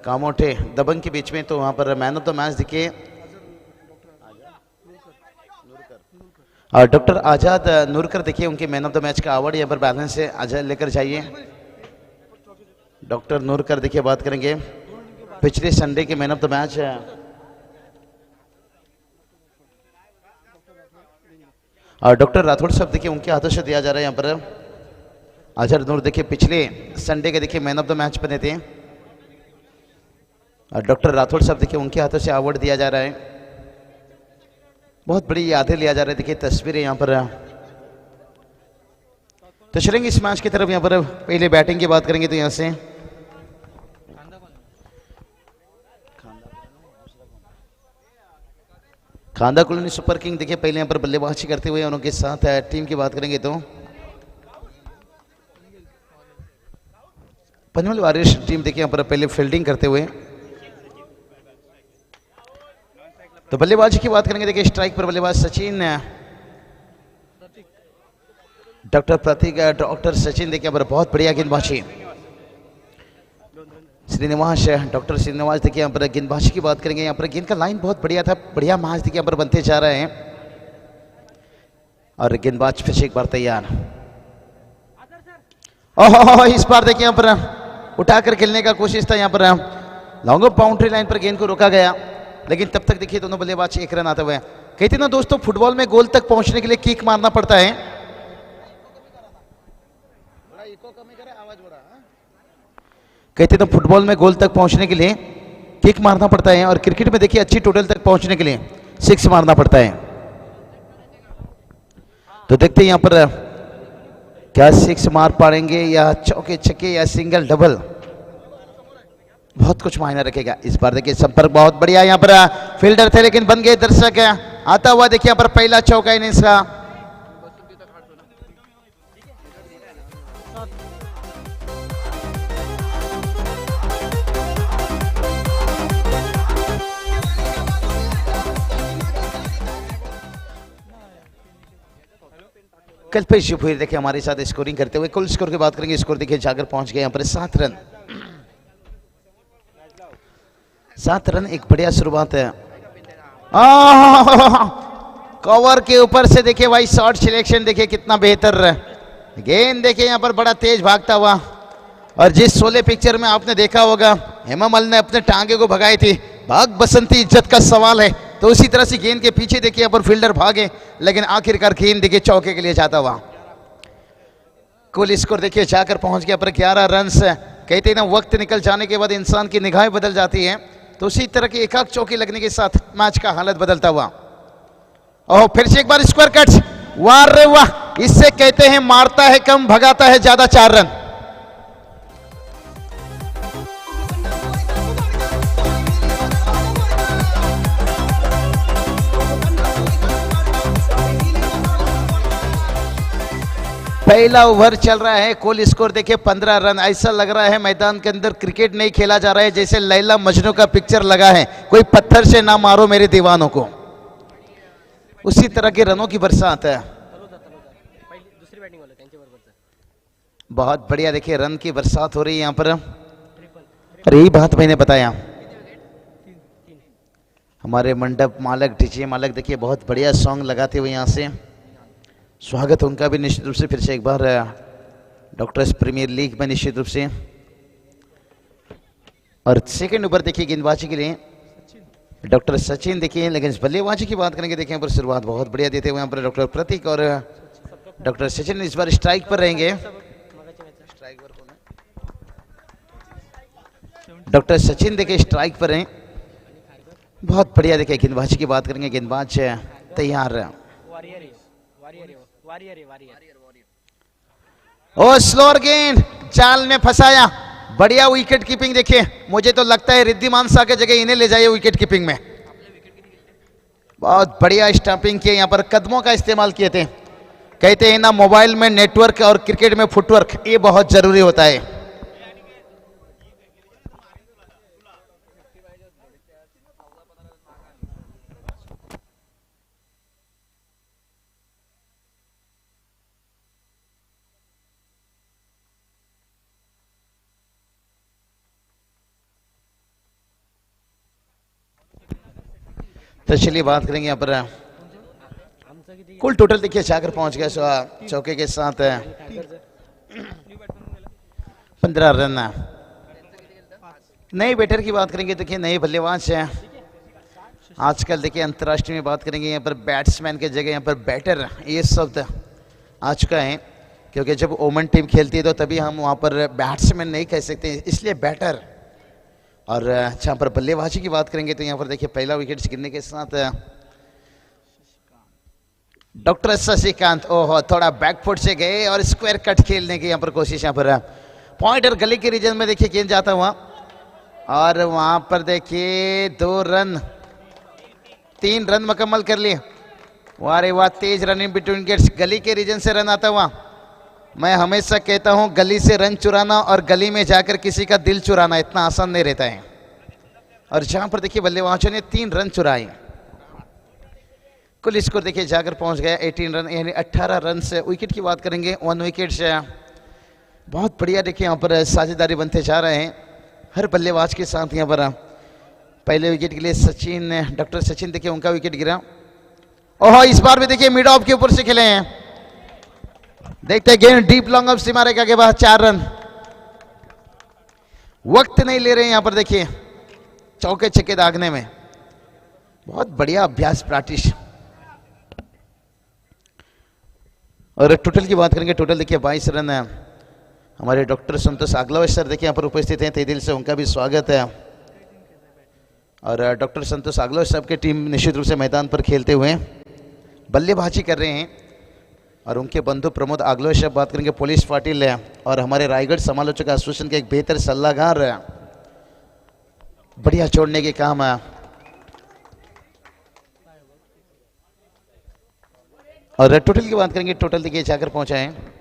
कामोठे दबंग के बीच में, तो वहाँ पर मैन ऑफ द मैच दिखे और डॉक्टर आज़ाद नूरकर देखिए, उनके मैन ऑफ द मैच का अवार्ड यहाँ पर बैलेंस से आजाद लेकर जाइए। डॉक्टर नूरकर देखिए बात करेंगे पिछले संडे के मैन ऑफ द मैच। और डॉक्टर राठौड़ साहब देखिए, उनके हाथों से दिया जा रहा है यहाँ पर। अजहर नूर देखिए पिछले संडे के देखिए मैन ऑफ द मैच बने थे और डॉक्टर राठौड़ साहब देखिए, उनके हाथों से अवार्ड दिया जा रहा है। बहुत बड़ी यादें लिया जा रहा है, देखिए तस्वीरें यहाँ पर। तो चलेंगे इस मैच की तरफ। यहाँ पर पहले बैटिंग की बात करेंगे तो यहाँ से खांदा कॉलोनी सुपर किंग देखिए पहले यहाँ पर बल्लेबाजी करते हुए, उनके साथ टीम की बात करेंगे तो पंचमहल वॉरियर्स टीम देखिए यहाँ पर पहले फील्डिंग करते हुए। तो बल्लेबाजी की बात करेंगे, देखिए स्ट्राइक पर बल्लेबाज सचिन, डॉक्टर प्रतीक, डॉक्टर सचिन देखिए यहाँ पर बहुत बढ़िया गेंदबाजी। श्रीनिवास, डॉक्टर श्रीनिवास देखिए यहाँ पर गेंदबाजी की बात करेंगे। यहाँ पर गेंद का लाइन बहुत बढ़िया था, बढ़िया मैच देखिए यहाँ पर बनते जा रहे हैं और गेंदबाज फिर से एक बार तैयार। ओह, इस बार देखिए यहाँ पर उठाकर खेलने का कोशिश था, यहाँ पर लॉन्ग ऑफ बाउंड्री लाइन पर गेंद को रोका गया, लेकिन तब तक देखिए दोनों बल्लेबाज एक रन आते हुए। कहते ना दोस्तों, फुटबॉल में गोल तक पहुंचने के लिए किक मारना पड़ता है। कहते तो फुटबॉल में गोल तक पहुंचने के लिए किक मारना पड़ता है और क्रिकेट में देखिए अच्छी टोटल तक पहुंचने के लिए सिक्स मारना पड़ता है। तो देखते हैं यहाँ पर क्या सिक्स मार पाएंगे या चौके छक्के या सिंगल डबल, बहुत कुछ मायने रखेगा। इस बार देखिए संपर्क बहुत बढ़िया, यहाँ पर फील्डर थे लेकिन बन गए दर्शक। आता हुआ देखिए यहाँ पर पहला चौका इनिंग्स का। कल्पेश भुईर देखिए हमारे साथ स्कोरिंग करते हुए। कुल स्कोर की बात करेंगे, स्कोर देखिए जाकर पहुंच गए यहाँ पर 7 रन। 7 रन एक बढ़िया शुरुआत है। कवर के ऊपर से देखिए भाई शॉट सिलेक्शन देखिए कितना बेहतर है। गेंद देखिए यहाँ पर बड़ा तेज भागता हुआ, और जिस शोले पिक्चर में आपने देखा होगा हेमा मालिनी ने अपने टांगे को भगाई थी, भाग बसंती इज्जत का सवाल है, तो उसी तरह से गेंद के पीछे देखिए यहाँ पर फील्डर भागे, लेकिन आखिरकार गेंद देखिए चौके के लिए जाता हुआ। कुल स्कोर देखिए जाकर पहुंच गया पर 11 रन। कहते हैं ना, वक्त निकल जाने के बाद इंसान की निगाहें बदल जाती हैं, तो उसी तरह की एक चौकी लगने के साथ मैच का हालत बदलता हुआ। और फिर से एक बार स्क्वायर कट, वाह रे वाह, इससे कहते हैं मारता है कम भगाता है ज्यादा, 4 रन। पहला ओवर चल रहा है, कुल स्कोर देखिए 15 रन। ऐसा लग रहा है मैदान के अंदर क्रिकेट नहीं खेला जा रहा है, जैसे लैला मजनू का पिक्चर लगा है, कोई पत्थर से ना मारो मेरे दीवानों को, उसी तरह के रनों की बरसात है। बहुत बढ़िया देखिए रन की बरसात हो रही है यहाँ पर। और यही बात मैंने बताया, हमारे मंडप मालक, डीजे मालक देखिए बहुत बढ़िया सॉन्ग लगाते हुए यहाँ से स्वागत उनका भी निश्चित रूप से फिर से एक बार डॉक्टर्स प्रीमियर लीग में निश्चित रूप से। और सेकंड ओवर देखिए गेंदबाजी के लिए डॉक्टर सचिन देखिए, लेकिन बल्लेबाजी की बात करेंगे देखिए यहाँ पर शुरुआत बहुत बढ़िया देते हुए यहाँ पर डॉक्टर प्रतीक और डॉक्टर सचिन इस बार स्ट्राइक पर रहेंगे। डॉक्टर सचिन देखिए स्ट्राइक पर हैं, बहुत बढ़िया देखिए गेंदबाजी की बात करेंगे, गेंदबाज तैयार। ओ स्लोअर गेंद जाल में फंसाया, बढ़िया विकेट कीपिंग देखिए, मुझे तो लगता है रिद्धिमान शाह के जगह इन्हें ले जाइए विकेट कीपिंग में। बहुत बढ़िया स्टंपिंग किए, यहाँ पर कदमों का इस्तेमाल किए थे। कहते हैं ना, मोबाइल में नेटवर्क और क्रिकेट में फुटवर्क, ये बहुत जरूरी होता है। तो चलिए बात करेंगे यहाँ पर कुल टोटल देखिए जाकर पहुंच गया चौके के साथ 15 रन। नए बैटर की बात करेंगे देखिए नए बल्लेबाज हैं आजकल। देखिए अंतर्राष्ट्रीय में बात करेंगे यहाँ पर बैट्समैन के जगह यहाँ पर बैटर ये शब्द आ चुका है, क्योंकि जब ओमन टीम खेलती है तो तभी हम वहाँ पर बैट्समैन नहीं कह सकते, इसलिए बैटर। और जहाँ पर बल्लेबाजी की बात करेंगे तो यहाँ पर देखिए पहला विकेट गिरने के साथ डॉक्टर शशिकांत ओहो थोड़ा बैकफुट से गए और स्क्वायर कट खेलने की यहाँ पर कोशिश यहाँ पर पॉइंट और गली के रीजन में देखिए गेंद जाता हुआ और वहां पर देखिए 2 रन 3 रन मुकम्मल कर लिए। वारे वाह तेज रन इन बिटवीन गेट्स, गली के रीजन से रन आता हुआ। मैं हमेशा कहता हूं गली से रन चुराना और गली में जाकर किसी का दिल चुराना इतना आसान नहीं रहता है। और जहां पर देखिए बल्लेबाजों ने 3 रन चुराए, कुल स्कोर देखिए जाकर पहुंच गया 18 रन यानी 18 रन से। विकेट की बात करेंगे 1 विकेट से बहुत बढ़िया देखिए यहाँ पर साझेदारी बनते जा रहे हैं हर बल्लेबाज के साथ। यहाँ पर पहले विकेट के लिए सचिन डॉक्टर सचिन देखिए उनका विकेट गिरा। ओहो इस बार भी देखिए मिड ऑफ के ऊपर से खेले हैं, देखते हैं गेंद डीप लॉन्ग ऑफ सीमा रेखा के बाद 4 रन। वक्त नहीं ले रहे हैं यहाँ पर देखिए चौके छक्के दागने में, बहुत बढ़िया अभ्यास प्रैक्टिस। और टोटल की बात करेंगे टोटल देखिए 22 रन है। हमारे डॉक्टर संतोष आगलावे सर देखिए यहाँ पर उपस्थित हैं, तहे दिल से उनका भी स्वागत है। और डॉक्टर संतोष आगलावे साहब की टीम निश्चित रूप से मैदान पर खेलते हुए बल्लेबाजी कर रहे हैं। और उनके बंधु प्रमोद आगलावे साहब बात करेंगे पुलिस पाटिल है और हमारे रायगढ़ समालोचक एसोसिएशन के एक बेहतर सलाहकार है, बढ़िया छोड़ने के काम है। और टोटल की बात करेंगे टोटल देखिए जाकर पहुंचा है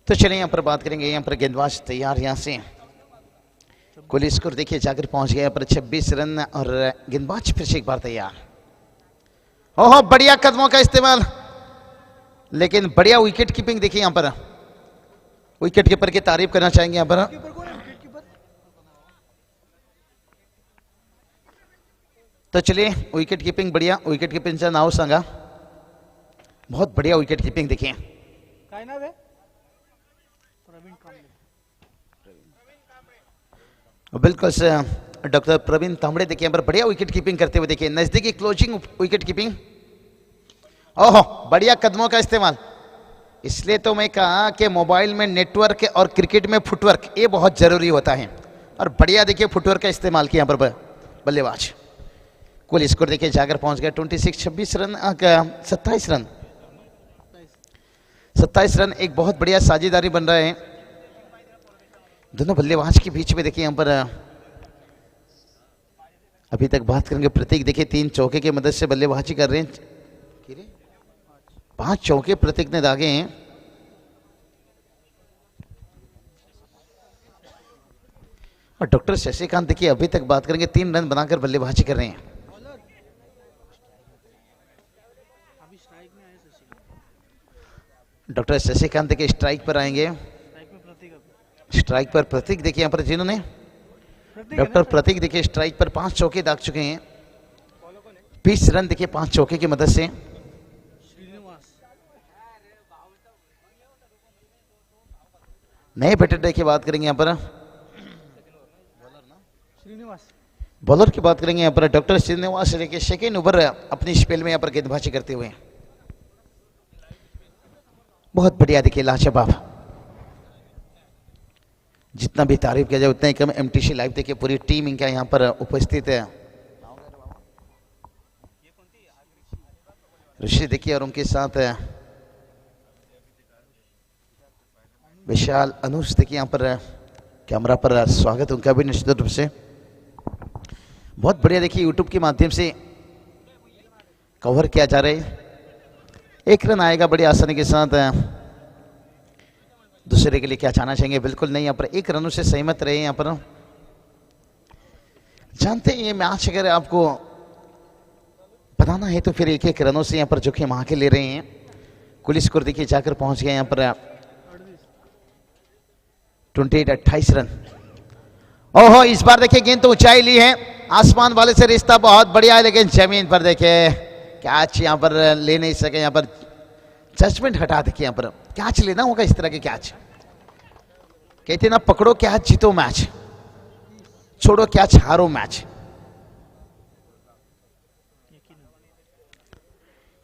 तो चलिए यहाँ पर बात करेंगे यहाँ पर गेंदबाज तैयार यहाँ से कुल स्कोर देखिए जाकर पहुंच गया यहाँ पर 26 रन और गेंदबाज फिर से एक बार तैयार। ओहो बढ़िया कदमों का इस्तेमाल, लेकिन बढ़िया विकेट कीपिंग देखिए यहाँ पर। विकेट कीपर की तारीफ करना चाहेंगे यहाँ पर। तो चलिए विकेट कीपिंग बढ़िया, विकेट कीपिंगचं नाव सांगा। बहुत बढ़िया विकेट कीपिंग देखिए। काय नाव आहे? बिल्कुल से डॉक्टर प्रवीण तांबड़े देखिए यहाँ पर बढ़िया विकेट कीपिंग करते हुए देखिए नजदीकी क्लोजिंग विकेट कीपिंग। ओहो बढ़िया कदमों का इस्तेमाल, इसलिए तो मैं कहा कि मोबाइल में नेटवर्क और क्रिकेट में फुटवर्क ये बहुत जरूरी होता है। और बढ़िया देखिए फुटवर्क का इस्तेमाल किया यहाँ पर बल्लेबाज। कुल स्कोर देखिए जाकर पहुंच गया 26 रन 27 रन। एक बहुत बढ़िया साझेदारी बन रहा है दोनों बल्लेबाज के बीच में। देखिए यहाँ पर अभी तक बात करेंगे प्रतीक देखिए 3 चौके की मदद से बल्लेबाजी कर रहे हैं, 5 चौके प्रतीक ने दागे हैं। और डॉक्टर शशिकांत देखिए अभी तक बात करेंगे 3 रन बनाकर बल्लेबाजी कर रहे हैं। डॉक्टर शशिकांत देखिए स्ट्राइक पर आएंगे, स्ट्राइक पर प्रतीक देखिए यहाँ पर जिन्होंने डॉक्टर प्रतीक देखिए स्ट्राइक पर 5 चौके दाग चुके हैं। 20 रन देखिए 5 चौके की मदद से। नए बैटर देखिए बात करेंगे यहाँ पर बॉलर की बात करेंगे यहाँ पर डॉक्टर श्रीनिवास देखिए सेकेंड ओवर अपनी स्पेल में यहाँ पर गेंदबाजी करते हुए बहुत बढ़िया देखिए लाजवाब। जितना भी तारीफ किया जाए उतना ही कम। एमटीसी लाइव देखिए पूरी टीम इनका यहाँ पर उपस्थित है। ऋषि देखिए और उनके साथ विशाल अनुज देखिए यहाँ पर कैमरा पर स्वागत उनका भी निश्चित रूप से। बहुत बढ़िया देखिए यूट्यूब के माध्यम से कवर किया जा रहा है। 1 रन आएगा बड़ी आसानी के साथ। दूसरे के लिए क्या चाहना चाहेंगे? बिल्कुल नहीं, यहाँ पर 1 रनों से सहमत रहे। यहाँ पर जानते हैं ये मैच अगर आपको बनाना है तो फिर एक एक रनों से यहाँ पर जोखिम आके ले रहे हैं। कुल स्कोर देखिए जाकर पहुंच गए यहाँ पर 28 रन। ओहो, इस बार देखिए गेंद तो ऊंचाई ली है, आसमान वाले से रिश्ता बहुत बढ़िया है, लेकिन जमीन पर देखिए कैच यहाँ पर ले नहीं सके। यहाँ पर जजमेंट हटा देखिए, यहाँ पर कैच लेना होगा इस तरह के कैच। कहते ना, पकड़ो कैच जीतो मैच, छोड़ो कैच हारो मैच।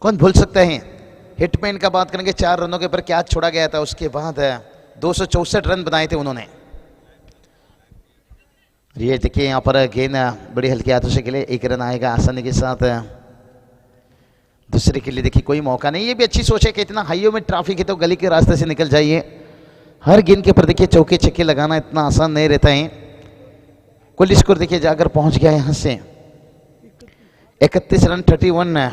कौन भूल सकते हैं, हिटमैन का बात करेंगे, 4 रनों के ऊपर कैच छोड़ा गया था, उसके बाद 264 रन बनाए थे उन्होंने। ये देखिए यहाँ पर गेंद बड़ी हल्की हाथों से खेले, 1 रन आएगा आसानी के साथ। दूसरे के लिए देखिए कोई मौका नहीं। ये भी अच्छी सोच है कि इतना हाईवे में ट्रैफिक है तो गली के रास्ते से निकल जाइए। हर गेंद के ऊपर देखिए चौके छक्के लगाना इतना आसान नहीं रहता है। कुल स्कोर देखिए जाकर पहुंच गया यहां से 31 रन 31।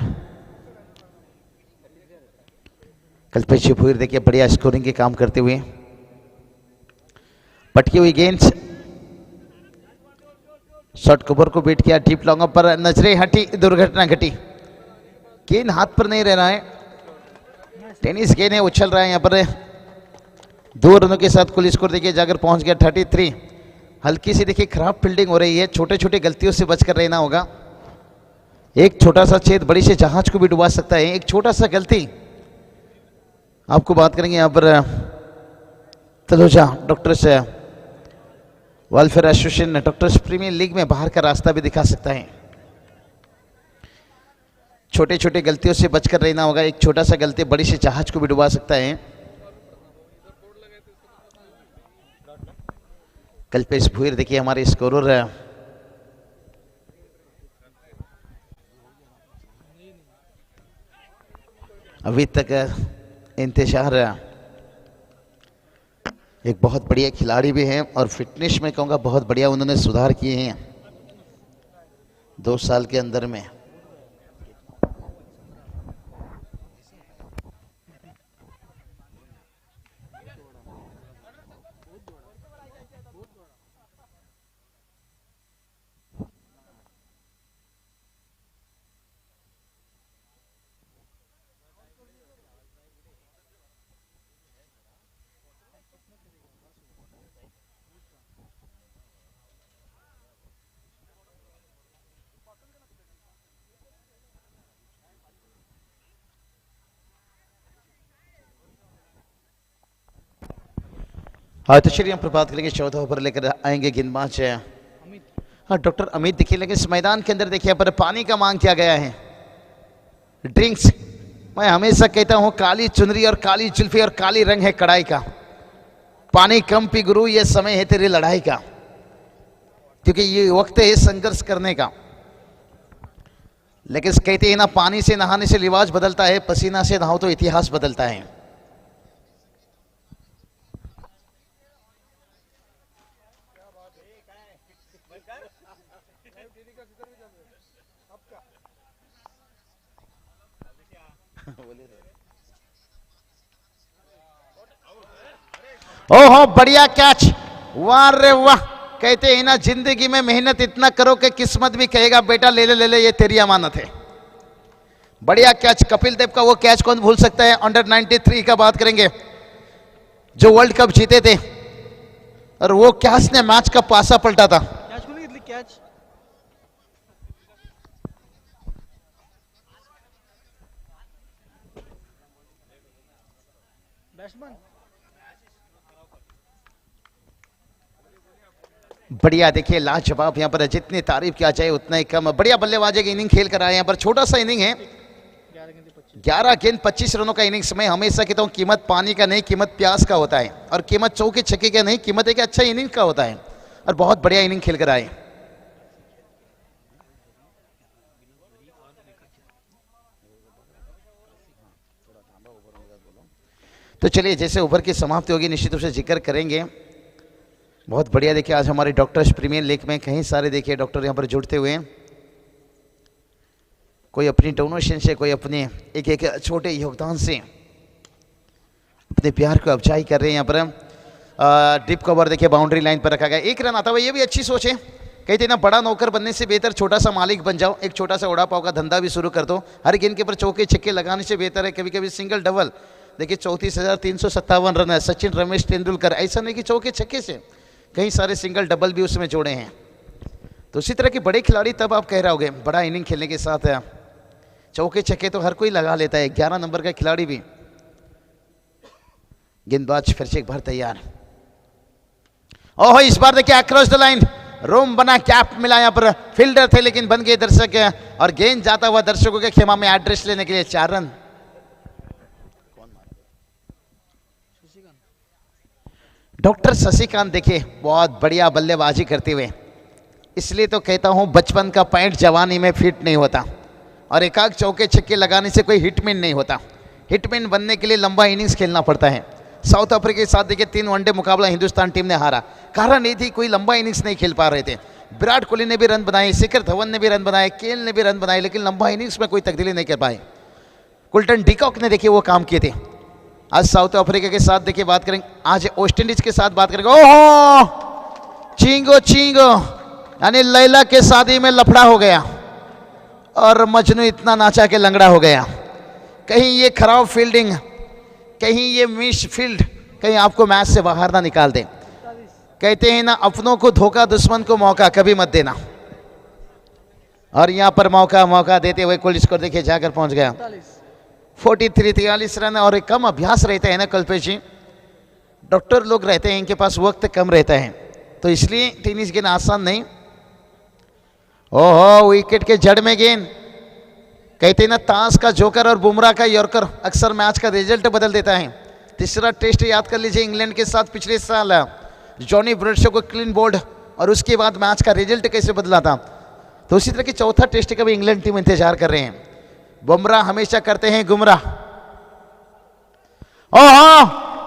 कल्पेश भूर देखिए बढ़िया स्कोरिंग के काम करते हुए। पटकी हुई गेंद, शॉर्ट कवर को बीट किया, डीप लॉन्ग पर नजरें हटी, दुर्घटना घटी। गेंद हाथ पर नहीं रह रहा है, टेनिस गेंद है, उछल रहा है यहाँ पर। 2 रनों के साथ कुल स्कोर देखिए जाकर पहुंच गया 33। हल्की सी देखिए खराब फील्डिंग हो रही है, छोटे छोटे गलतियों से बचकर रहना होगा। एक छोटा सा छेद बड़ी से जहाज को भी डुबा सकता है। एक छोटा सा गलती, आपको बात करेंगे यहाँ पर Taloja doctors welfare association doctors premier league में बाहर का रास्ता भी दिखा सकता है। छोटे छोटे गलतियों से बचकर रहना होगा। एक छोटा सा गलती बड़ी से जहाज को भी डुबा सकता है। कल्पेश भूर देखिए हमारे स्कोरर अभी तक इंतजार, एक बहुत बढ़िया खिलाड़ी भी हैं और फिटनेस में कहूँगा बहुत बढ़िया उन्होंने सुधार किए हैं 2 साल के अंदर में। हाँ, तो चलिए हम प्रभात करेंगे। 14 ओवर लेकर आएंगे गेंदबाज। हाँ, डॉक्टर अमित देखिए, लेकिन इस मैदान के अंदर देखिए पर पानी का मांग किया गया है, ड्रिंक्स। मैं हमेशा कहता हूँ काली चुनरी और काली जुल्फी और काली रंग है कड़ाई का। पानी कम पी गुरु, ये समय है तेरी लड़ाई का, क्योंकि ये वक्त है संघर्ष करने का। लेकिन कहते हैं ना, पानी से नहाने से लिबास बदलता है, पसीना से नहाओ तो इतिहास बदलता है। ओहो, बढ़िया कैच, वाह रे वाह। कहते हैं ना, जिंदगी में मेहनत इतना करो कि किस्मत भी कहेगा बेटा ले ले ले ले, ये तेरी अमानत है। बढ़िया कैच, कपिल देव का वो कैच कौन भूल सकता है। अंडर 93 का बात करेंगे, जो वर्ल्ड कप जीते थे, और वो कैच ने मैच का पासा पलटा था। कैच बढ़िया देखिए, लाजवाब। यहाँ पर जितनी तारीफ किया जाए उतना ही कम। बढ़िया बल्लेबाजी की इनिंग खेल कर आए। यहाँ पर छोटा सा इनिंग है, 11 गेंद 25 रनों का इनिंग्स। मैं हमेशा कहता हूँ कीमत पानी का नहीं, कीमत प्यास का होता है, और कीमत चौके छक्के का नहीं, कीमत एक अच्छा इनिंग का होता है। और बहुत बढ़िया इनिंग खेल कर आए। तो चलिए, जैसे ओवर की समाप्ति होगी निश्चित रूप से जिक्र करेंगे। बहुत बढ़िया देखिए, आज हमारे डॉक्टर्स प्रीमियर लीग में कई सारे देखिए डॉक्टर यहाँ पर जुड़ते हुए हैं। कोई अपनी डोनेशन से, कोई अपने एक एक छोटे योगदान से अपने प्यार को अफजाई कर रहे हैं। यहाँ पर डिप कवर देखिए बाउंड्री लाइन पर रखा गया। 1 रन आता हुआ, ये भी अच्छी सोच है। कहते ना बड़ा नौकर बनने से बेहतर छोटा सा मालिक बन जाओ, एक छोटा सा वड़ा पाव का धंधा भी शुरू कर दो। हर गेंद के ऊपर चौके छक्के लगाने से बेहतर है कभी कभी सिंगल डबल। देखिए 34,357 रन है सचिन रमेश तेंदुलकर, ऐसा नहीं कि चौके छक्के से, कई सारे सिंगल डबल भी उसमें जोड़े हैं। तो उसी तरह के बड़े खिलाड़ी तब आप कह रहे होगे बड़ा इनिंग खेलने के साथ है, चौके छक्के तो हर कोई लगा लेता है, 11 नंबर का खिलाड़ी भी। गेंदबाज फिर से एक बार तैयार। ओहो इस बार देखिए अक्रॉस द लाइन रोम बना, कैप मिला, यहाँ पर फील्डर थे लेकिन बन गए दर्शक और गेंद जाता हुआ दर्शकों के खेमा में एड्रेस लेने के लिए 4 रन। डॉक्टर शशिकांत देखिए बहुत बढ़िया बल्लेबाजी करते हुए, इसलिए तो कहता हूं बचपन का पैंट जवानी में फिट नहीं होता और एकाक चौके छक्के लगाने से कोई हिटमैन नहीं होता। हिटमैन बनने के लिए लंबा इनिंग्स खेलना पड़ता है। साउथ अफ्रीका के साथ देखिए 3 वनडे मुकाबला हिंदुस्तान टीम ने हारा, कारण ये थी कोई लंबा इनिंग्स नहीं खेल पा रहे थे। विराट कोहली ने भी रन बनाए, शिखर धवन ने भी रन बनाए, केएल ने भी रन बनाए, लेकिन लंबा इनिंग्स में कोई तब्दीली नहीं कर पाए। कुल्टन डिकॉक ने देखिए वो काम किए थे। आज साउथ अफ्रीका के साथ देखिए बात करेंगे, आज वेस्ट इंडीज के साथ बात करेंगे। ओहो चींगो चींगो, यानी लैला के शादी में लफड़ा हो गया और मजनू इतना नाचा के लंगड़ा हो गया। कहीं ये खराब फील्डिंग, कहीं ये मिस फील्ड, कहीं आपको मैच से बाहर ना निकाल दे। कहते हैं ना अपनों को धोखा दुश्मन को मौका कभी मत देना। और यहां पर मौका देते हुए कुल स्कोर देखिए जाकर पहुंच गया 43 रन। और एक कम अभ्यास रहता है ना कल्पेश जी, डॉक्टर लोग रहते हैं इनके पास वक्त कम रहता है, तो इसलिए टेनिस गेंद आसान नहीं। ओहो विकेट के जड़ में गेंद, कहते हैं ना ताश का जोकर और बुमराह का यॉर्कर अक्सर मैच का रिजल्ट बदल देता है। तीसरा टेस्ट याद कर लीजिए इंग्लैंड के साथ पिछले साल जॉनी ब्रेडशॉ को क्लीन बोल्ड और उसके बाद मैच का रिजल्ट कैसे बदला था। तो उसी तरह की चौथा टेस्ट का भी इंग्लैंड टीम इंतजार कर रहे हैं। बुमराह हमेशा करते हैं गुमराह। ओह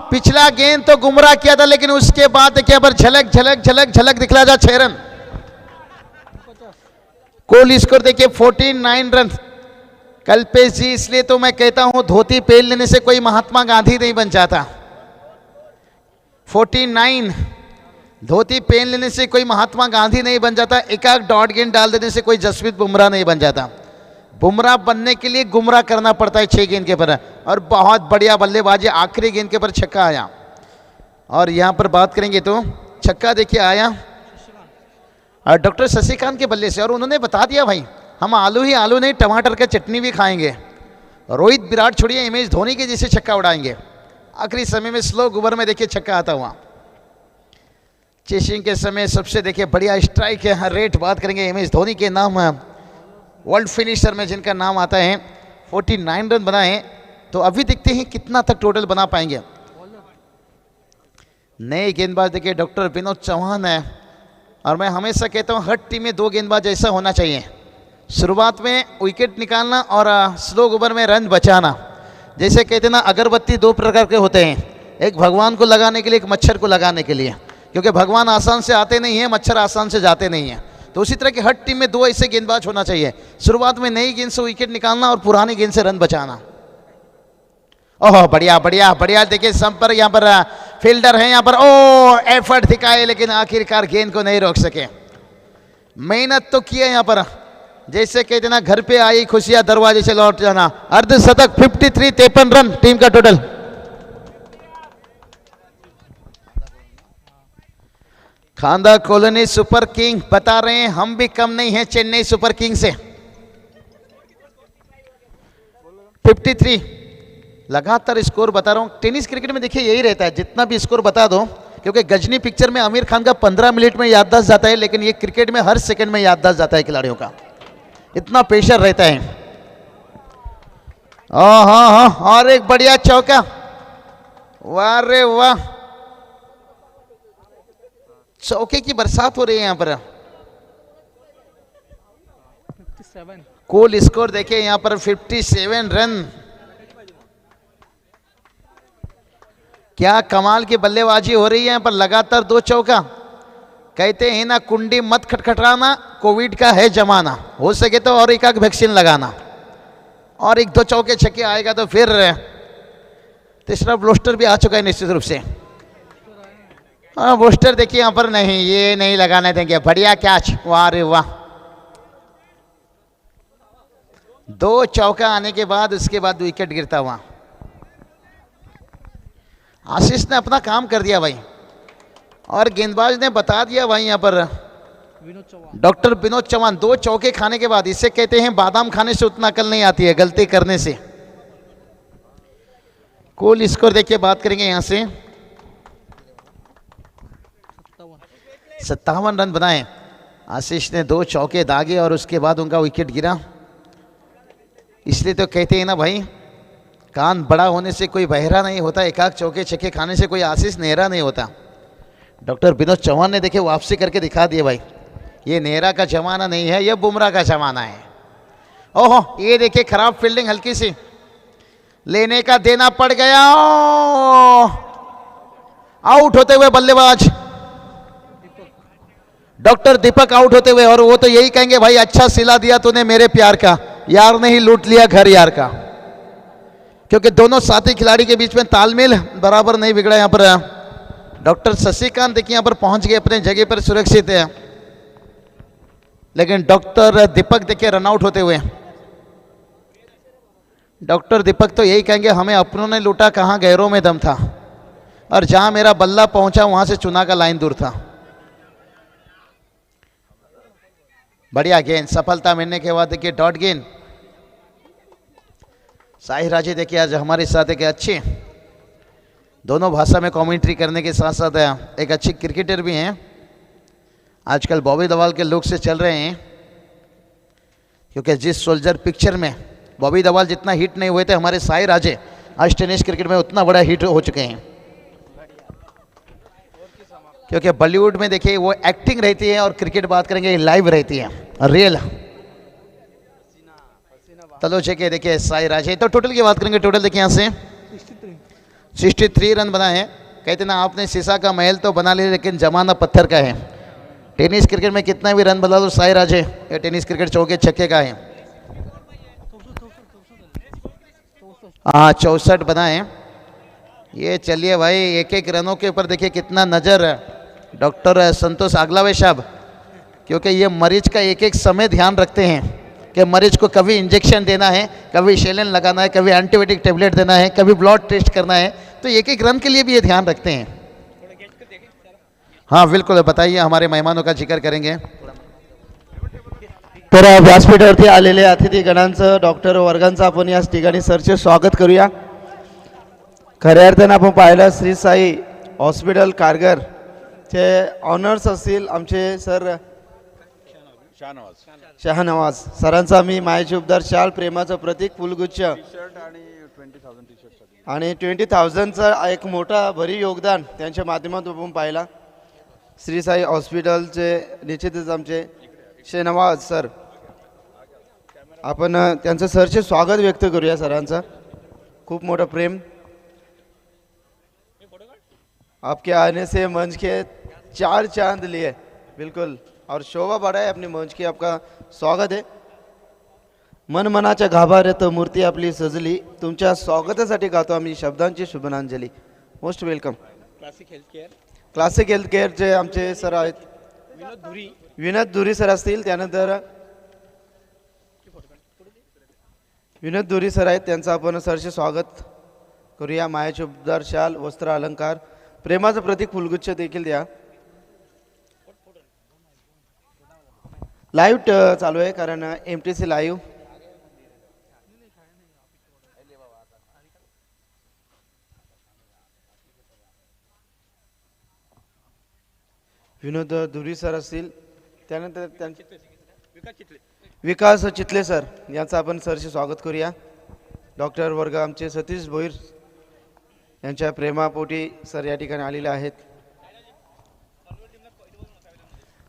पिछला गेंद तो गुमराह किया था, लेकिन उसके बाद देखिए पर झलक झलक झलक झलक दिखला जा 6 रन। कुल स्कोर देखिए 49 रन। कल्पेश जी इसलिए तो मैं कहता हूं धोती पहन लेने से कोई महात्मा गांधी नहीं बन जाता। 49 धोती पहन लेने से कोई महात्मा गांधी नहीं बन जाता, एकाक डॉट गेंद डाल देने से कोई जसप्रीत बुमराह नहीं बन जाता। बुमराह बनने के लिए गुमराह करना पड़ता है 6 गेंद के पर, और बहुत बढ़िया बल्लेबाजी, आखिरी गेंद के पर छक्का आया। और यहां पर बात करेंगे तो छक्का देखिए आया और डॉक्टर शशिकांत के बल्ले से, और उन्होंने बता दिया भाई हम आलू ही आलू नहीं टमाटर का चटनी भी खाएंगे। रोहित विराट छोड़िए MS धोनी के जैसे छक्का उड़ाएंगे। आखिरी समय में स्लो ओवर में देखिए छक्का आता हुआ। चेसिंग के समय सबसे देखिए बढ़िया स्ट्राइक है रेट बात करेंगे MS धोनी के नाम, वर्ल्ड फिनिशर में जिनका नाम आता है। 49 रन बनाए, तो अभी देखते हैं कितना तक टोटल बना पाएंगे। नए गेंदबाज देखिए डॉक्टर विनोद चौहान है, और मैं हमेशा कहता हूं हर टीम में 2 गेंदबाज ऐसा होना चाहिए, शुरुआत में विकेट निकालना और स्लो ओवर में रन बचाना। जैसे कहते हैं ना अगरबत्ती 2 प्रकार के होते हैं, एक भगवान को लगाने के लिए, एक मच्छर को लगाने के लिए, क्योंकि भगवान आसान से आते नहीं हैं, मच्छर आसान से जाते नहीं हैं। तो उसी तरह की हर टीम में 2 ऐसे गेंदबाज होना चाहिए, शुरुआत में नई गेंद से विकेट निकालना और पुरानी गेंद से रन बचाना। ओह बढ़िया बढ़िया बढ़िया, देखिए संपर्क यहाँ पर फील्डर है, यहाँ पर ओ एफर्ट दिखाए लेकिन आखिरकार गेंद को नहीं रोक सके। मेहनत तो किया यहाँ पर, जैसे कहते ना घर पे आई खुशियां दरवाजे से लौट जाना। अर्धशतक 53 रन टीम का टोटल। खांदा कॉलोनी सुपर किंग बता रहे हैं हम भी कम नहीं हैं चेन्नई सुपर किंग से। 53 लगातार स्कोर बता रहा हूं। टेनिस क्रिकेट में देखिए यही रहता है, जितना भी स्कोर बता दो, क्योंकि गजनी पिक्चर में आमिर खान का 15 मिनट में याददाश्त जाता है, लेकिन ये क्रिकेट में हर सेकंड में याददाश्त जाता है खिलाड़ियों का, इतना प्रेशर रहता है। हाँ, और एक बढ़िया चौका, वाह रे वाह, चौके की बरसात हो रही है यहाँ पर। 57 कुल स्कोर देखिए यहाँ पर 57 रन। क्या कमाल की बल्लेबाजी हो रही है यहाँ पर, लगातार 2 चौका। कहते हैं ना कुंडी मत खटखटाना, कोविड का है जमाना, हो सके तो और एक वैक्सीन लगाना, और 1-2 चौके छक्के आएगा तो फिर तीसरा ब्लोस्टर भी आ चुका है निश्चित रूप से। बूस्टर देखिए यहाँ पर नहीं, ये नहीं लगाने देंगे। बढ़िया कैच, वाह रे वाह। 2 चौका आने के बाद उसके बाद विकेट गिरता हुआ। आशीष ने अपना काम कर दिया भाई, और गेंदबाज ने बता दिया भाई यहाँ पर विनोद चौहान। डॉक्टर विनोद चौहान 2 चौके खाने के बाद, इसे कहते हैं बादाम खाने से उतना अकल नहीं आती है, गलती करने से। कुल स्कोर देखिए बात करेंगे यहाँ से 57 रन बनाए। आशीष ने 2 चौके दागे और उसके बाद उनका विकेट गिरा। इसलिए तो कहते हैं ना भाई, कान बड़ा होने से कोई बहरा नहीं होता, एकाक चौके छक्के खाने से कोई आशीष नेहरा नहीं होता। डॉक्टर विनोद चौहान ने देखे वापसी करके दिखा दिए भाई, ये नेहरा का जमाना नहीं है, ये बुमराह का जमाना है। ओहो, ये देखिए खराब फील्डिंग हल्की सी, लेने का देना पड़ गया। आउट होते हुए बल्लेबाज डॉक्टर दीपक आउट होते हुए, और वो तो यही कहेंगे भाई अच्छा सिला दिया तूने मेरे प्यार का, यार नहीं लूट लिया घर यार का। क्योंकि दोनों साथी खिलाड़ी के बीच में तालमेल बराबर नहीं बिगड़ा। यहाँ पर डॉक्टर शशिकांत देखिए यहाँ पर पहुंच गए अपने जगह पर सुरक्षित है, लेकिन डॉक्टर दीपक देखिए रनआउट होते हुए। डॉक्टर दीपक तो यही कहेंगे हमें अपनों ने लूटा, कहाँ गैरों में दम था, और जहां मेरा बल्ला पहुंचा वहां से चुना का लाइन दूर था। बढ़िया गेंद, सफलता मिलने के बाद देखिए डॉट गेंद। साहिर राजे देखिए आज हमारे साथ एक अच्छे, दोनों भाषा में कमेंट्री करने के साथ साथ एक अच्छी क्रिकेटर भी हैं। आजकल बॉबी दवाल के लुक से चल रहे हैं, क्योंकि जिस सोल्जर पिक्चर में बॉबी दवाल जितना हिट नहीं हुए थे, हमारे साहिर राजे आज टेनिस क्रिकेट में उतना बड़ा हिट हो चुके हैं। क्योंकि बॉलीवुड में देखिए वो एक्टिंग रहती है और क्रिकेट बात करेंगे लाइव रहती है, रियल। चलो चेक देखिए साहिर राजे। तो टोटल की बात करेंगे, टोटल देखिए यहाँ से 63 रन बनाए हैं। कहते ना आपने शीशा का महल तो बना लिया, लेकिन जमाना पत्थर का है। टेनिस क्रिकेट में कितना भी रन बना लो साहिर राजे, ये टेनिस क्रिकेट चौके छक्के का है। हाँ 64 बनाए। ये चलिए भाई, एक एक रनों के ऊपर देखिए कितना नज़र डॉक्टर संतोष आगलावे साहब, क्योंकि ये मरीज का एक एक समय ध्यान रखते हैं कि मरीज को कभी इंजेक्शन देना है, कभी सेलिन लगाना है, कभी एंटीबायोटिक टेबलेट देना है, कभी ब्लड टेस्ट करना है, तो एक एक रन के लिए भी ये ध्यान रखते हैं। हाँ बिल्कुल, बताइए, हमारे मेहमानों का जिक्र करेंगे। तर व्यासपीठावरती आलेले अतिथीगणांचं डॉक्टर वर्गांचं आपण या ठिकाणी सरचे स्वागत करूया। खऱ्या अर्थानं आपण पाहिलं श्री साई हॉस्पिटल कारगर चे ऑनर्स असतील आमचे सर शहानवाज सरांचा आम्ही मायाची उपदार शाल, प्रेमाचं प्रतीक, फुलगुच्छ आणि 20,000चं एक मोठा भरी योगदान त्यांच्या माध्यमातून आपण पाहिला। श्री साई हॉस्पिटलचे निश्चितच आमचे शेनवाज सर, आपण त्यांचं सरचे स्वागत व्यक्त करूया। सरांचा खूप मोठा प्रेम, आपके आने से मंच के 4 चांद लिए, बिल्कुल, और शोभा बढ़ाए अपनी मंच की। आपका स्वागत है। मन मनाच्या गाभाऱ्यात मूर्ती आपली सजली, तुमच्या स्वागतासाठी गातो आम्ही शब्दांची शुभांजली। Most welcome. क्लासिक हेल्थ केअरचे आमचे सर आहेत विनोद धुरी सर असतील, त्यानंतर विनोद धुरी सर आहेत, त्यांचं आपण सरचे स्वागत करूया। मायाचे उपदार शाल, वस्त्र अलंकार, प्रेमाचं प्रतीक, फुलगुच्छ देखील द्या। लाईव्ह चालू आहे, कारण MTC लाईव्ह। विनोद धुरी सर असतील, त्यानंतर विकास चितले सर यांचं आपण सरचे स्वागत करूया। डॉक्टर वर्ग आमचे सतीश भोईर यांच्या प्रेमापोटी सर या ठिकाणी आलेले आहेत।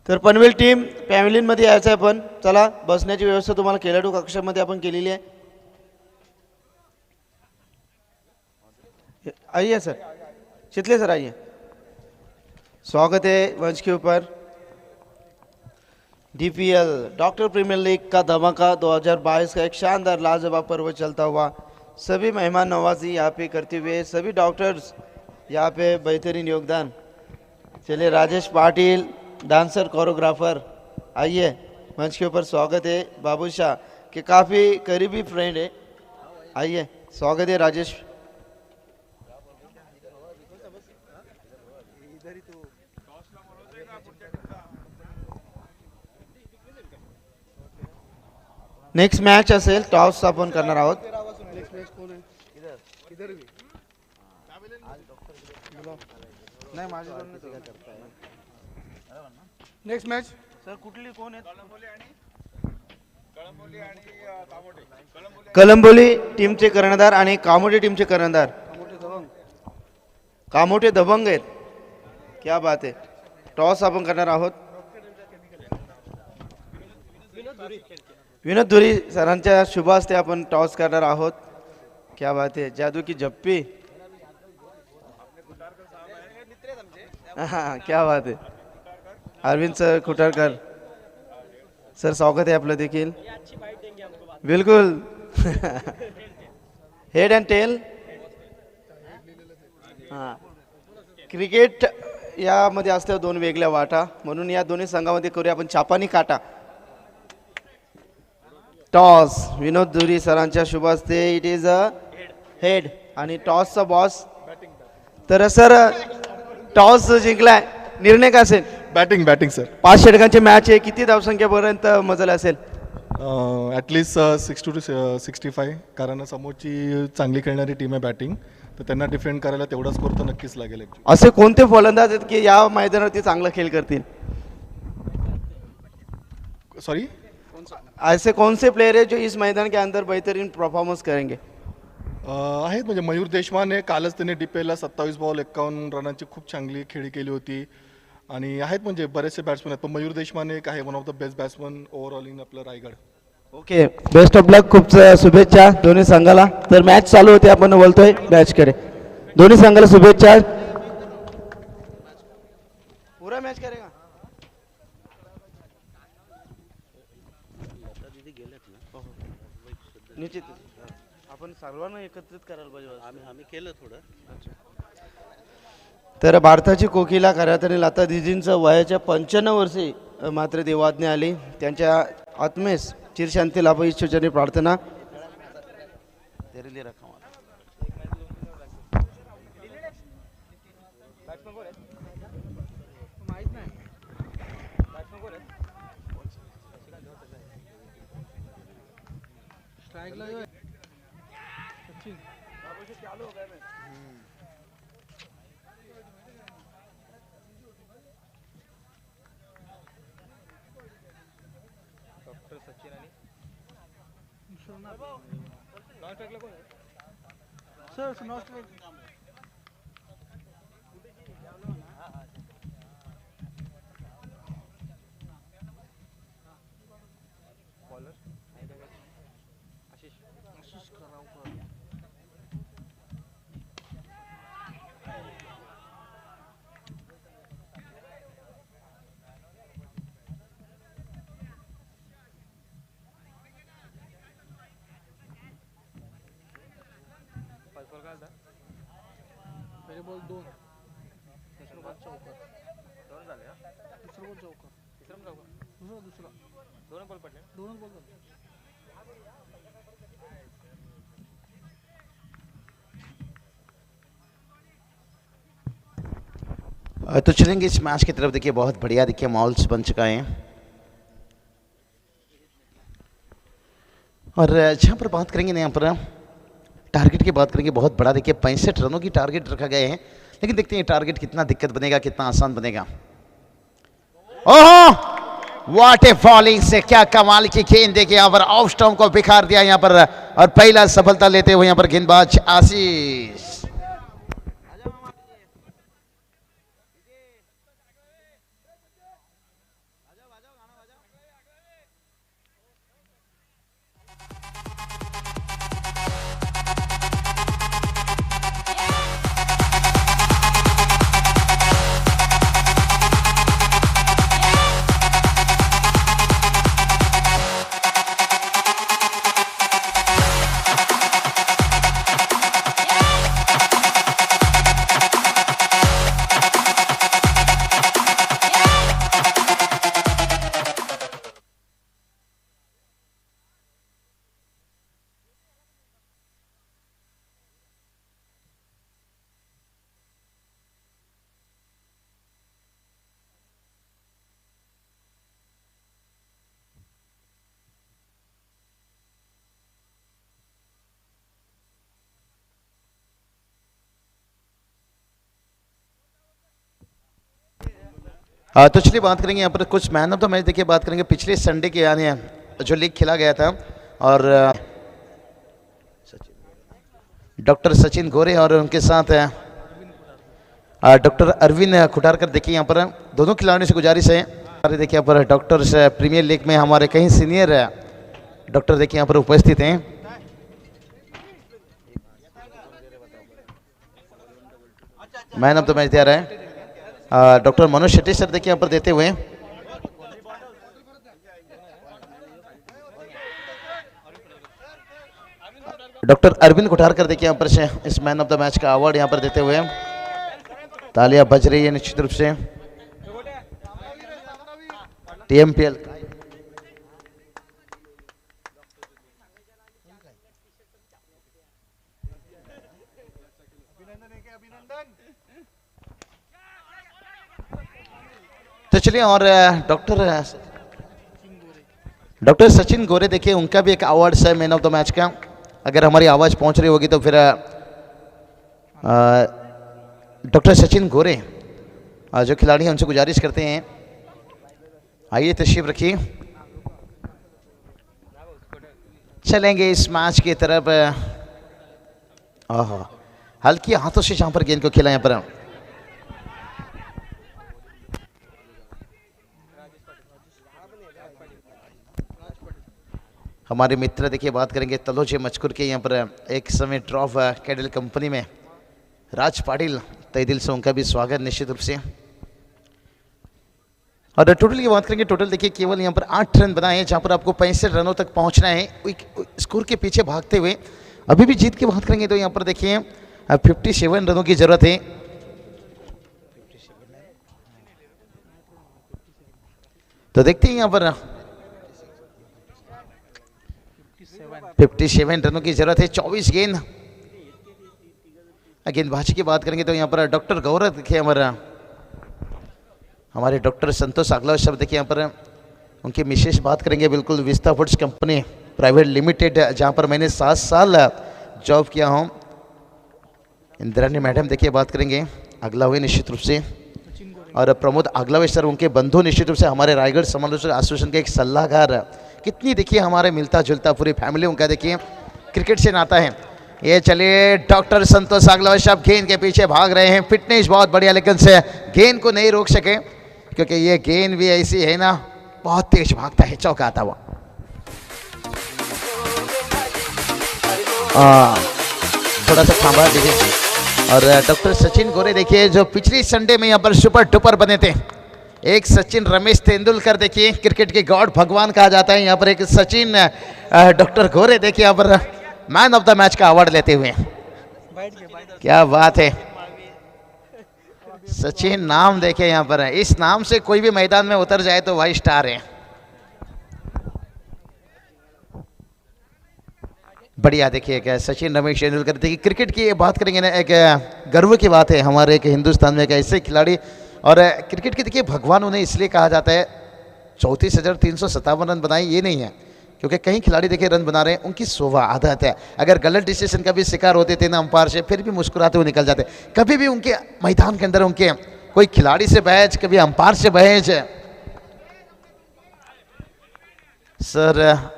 तर पनवेल टीम फॅमिलीमध्ये यायचं आहे, पण चला बसण्याची व्यवस्था तुम्हाला खेळाडू कक्षामध्ये आपण केलेली आहे। आइए सर, चितले सर आइए। स्वागत है मंच के ऊपर। DPL डॉक्टर प्रीमियर लीग का धमाका 2022 का एक शानदार लाजवाब पर्व चलता हुआ, सभी मेहमान नवाजी यहाँ पे करते हुए, सभी डॉक्टर्स यहाँ पे बेहतरीन योगदान चलिए राजेश पाटिल डांसर कोरियोग्राफर आइए मंच के ऊपर। स्वागत है बाबूशाह के काफ़ी करीबी फ्रेंड है, आइए स्वागत है राजेश। नेक्स्ट मॅच असेल, टॉस आपण करणार आहोत। नेक्स्ट मॅच सर कुठली कोण आहेत? कळंबोली टीमचे कर्णधार आणि कामोठे टीमचे कर्णधार कामोठे दबंग आहेत, क्या बात आहे। टॉस आपण करणार आहोत। विनोद धुरी सरांच्या शुभ हस्ते आपण टॉस करणार आहोत, क्या बात आहे। जादू की जप्पी, हाँ क्या बात आहे। अरविंद सर खुटारकर सर स्वागत आहे आपलं देखील, बिलकुल हेड अँड टेल। हां क्रिकेट यामध्ये असतं दोन वेगळ्या वाटा, म्हणून या दोन्ही संघामध्ये करूया आपण चापानी काटा। टॉस विनोद धुरी सरांच्या शुभ हस्ते, इट इज अ हेड आणि टॉसचा बॉस। तर सर टॉस जिंकलाय, निर्णय काय असेल? Batting sir. 5 षटकांचे मॅच आहे, किती धावसंख्येपर्यंत मजल असेल? ॲटलिस्ट 60 to 65, कारण समोरची चांगली खेळणारी टीम आहे बॅटिंग, तर त्यांना डिफेंड करायला तेवढा स्कोर तर नक्कीच लागेल। असे कोणते फलंदाज आहेत की या मैदानावरती चांगला खेळ करतील? सॉरी, ऐसे कौन से प्लेयर है जो इस मैदान के अंदर बेहतरीन परफॉर्मेंस करेंगे? आहेत म्हणजे मयूर देशमाने, कालच त्याने डिपेला 27 बॉल 51 रनांची खूप चांगली खेळी केली होती, आणि आहेत म्हणजे बरेचसे बॅट्समन आहेत, पण मयूर देशमाने एक आहे one of the best batsman overall in आपलं Raigad. Okay, best of luck, खूप शुभेच्छा दोन्ही संघाला। तर मॅच चालू होते, आपण बोलतोय मॅच कडे, दोन्ही संघाला शुभेच्छा। पूरा मॅच करेगा निश्चित, आपण सर्वांना एकत्रित करायला पाहिजे, आम्ही केलं थोडं। तर भारताची कोकिला खऱ्यातरी लता दीदींचं वयाच्या 95 वर्षी मात्र देवाज्ञा आली, त्यांच्या आत्मेस चिरशांती लाभो ईश्वरचरणी प्रार्थना। सर नॉट पहिले बॉल 2, दुसरा बॉल चौकार, दोन झाले, दुसरा बॉल चौकार, दुसरा दोन बॉल पडले, दोन बॉल झाले। तो चलेंगे इस मैच की तरफ। देखिए बहुत बढ़िया, देखिए मॉल्स बन चुका है, और जहाँ पर बात करेंगे ना, यहाँ पर टारगेट की बात करेंगे, बहुत बड़ा देखिए 65 रनों की टारगेट रखा गया है, लेकिन देखते हैं टारगेट कितना दिक्कत बनेगा, कितना आसान बनेगा। ओहो व्हाट ए फॉलिंग से, क्या कमाल की गेंद देखिए यहाँ पर ऑफ स्टंप को बिखार दिया यहाँ पर, और पहला सफलता लेते हुए यहाँ पर गेंदबाज आशीष। तो चलिए बात करेंगे यहाँ पर कुछ मैन ऑफ द मैच। देखिए बात करेंगे पिछले संडे के यानी जो लीग खेला गया था, और डॉक्टर सचिन गोरे और उनके साथ डॉक्टर अरविंद खुटारकर। देखिए यहाँ पर दोनों खिलाड़ियों से गुजारिश है, अरे देखिए यहाँ पर डॉक्टर्स प्रीमियर लीग में हमारे कई सीनियर डॉक्टर देखिए यहाँ पर उपस्थित हैं। मैन ऑफ द मैच दे रहा है डॉक्टर मनोज शेट्टी सर, देखिए यहाँ पर देते हुए। डॉक्टर अरविंद कुठारकर देखिए यहाँ पर से इस मैन ऑफ द मैच का अवार्ड यहाँ पर देते हुए तालियां बज रही है निश्चित रूप से। टीएमपीएल तो चलिए, और डॉक्टर सचिन गोरे देखिए उनका भी एक अवार्ड है मैन ऑफ द मैच का। अगर हमारी आवाज़ पहुंच रही होगी तो फिर डॉक्टर सचिन गोरे जो खिलाड़ी हैं उनसे गुजारिश करते हैं, आइए तशरीफ रखिए। चलेंगे इस मैच की तरफ। हल्की हाथों से जहाँ पर गेंद को खेला यहाँ पर हमारे मित्र देखिए बात करेंगे तलोजे मचकुर के। यहाँ पर एक समय ड्रॉप कैडल कंपनी में राज पाटिल, तहे दिल से उनका भी स्वागत निश्चित रूप से। और टोटल की बात करेंगे, टोटल देखिए केवल यहाँ पर 8 रन बनाए हैं, जहाँ पर आपको 65 रनों तक पहुँचना है स्कोर के पीछे भागते हुए। अभी भी जीत की बात करेंगे तो यहाँ पर देखिए 57 रनों की जरूरत है। तो देखते हैं यहाँ पर 57 रनों की जरूरत है, 24 गेंद। गेंदबाजी की बात करेंगे तो यहाँ पर डॉक्टर गौरव देखिए हमारे डॉक्टर संतोष अगला शब्द देखिए यहाँ पर उनकी विशेष बात करेंगे। बिल्कुल vista foods company private limited, जहाँ पर मैंने 7 साल जॉब किया हूँ। इंद्रानी मैडम देखिए बात करेंगे अगलावे निश्चित रूप से, और प्रमोद अगलावे सर उनके बंधु निश्चित रूप से हमारे रायगढ़ समालोचक एसोसिएशन के एक सलाहकार। कितनी देखिए हमारे मिलता जुलता पूरी फैमिली उनका देखिए क्रिकेट से नाता है। ये चलिए डॉक्टर संतोष अगलावे साहब गेंद के पीछे भाग रहे हैं, फिटनेस बहुत बढ़िया, लेकिन से गेंद को नहीं रोक सके क्योंकि ये गेंद भी ऐसी है ना, बहुत तेज भागता है, चौका आता हुआ। थोड़ा सा थामा देखिए। और डॉक्टर सचिन गोरे देखिए जो पिछली संडे में यहाँ पर सुपर डुपर बने थे। एक सचिन रमेश तेंदुलकर देखिए क्रिकेट के गॉड भगवान कहा जाता है, यहाँ पर एक सचिन डॉक्टर गोरे देखिए यहाँ पर मैन ऑफ द मैच का अवार्ड लेते हुए। क्या बात है, सचिन नाम देखे यहाँ पर, इस नाम से कोई भी मैदान में उतर जाए तो भाई स्टार है। बढ़िया देखिए क्या सचिन रमेश तेंदुलकर। देखिए क्रिकेट की बात करेंगे ना, एक गर्व की बात है हमारे एक हिंदुस्तान में एक ऐसे खिलाड़ी, और क्रिकेट के देखिए भगवान उन्हें इसलिए कहा जाता है। 34,357 रन बनाए ये नहीं है क्योंकि कई खिलाड़ी देखिए रन बना रहे हैं, उनकी शोभा आदत है। अगर गलत डिसीजन का भी शिकार होते थे ना अंपायर से, फिर भी मुस्कुराते हुए निकल जाते। कभी भी उनके मैदान के अंदर उनके कोई खिलाड़ी से बहस, कभी अंपायर से बहस। सर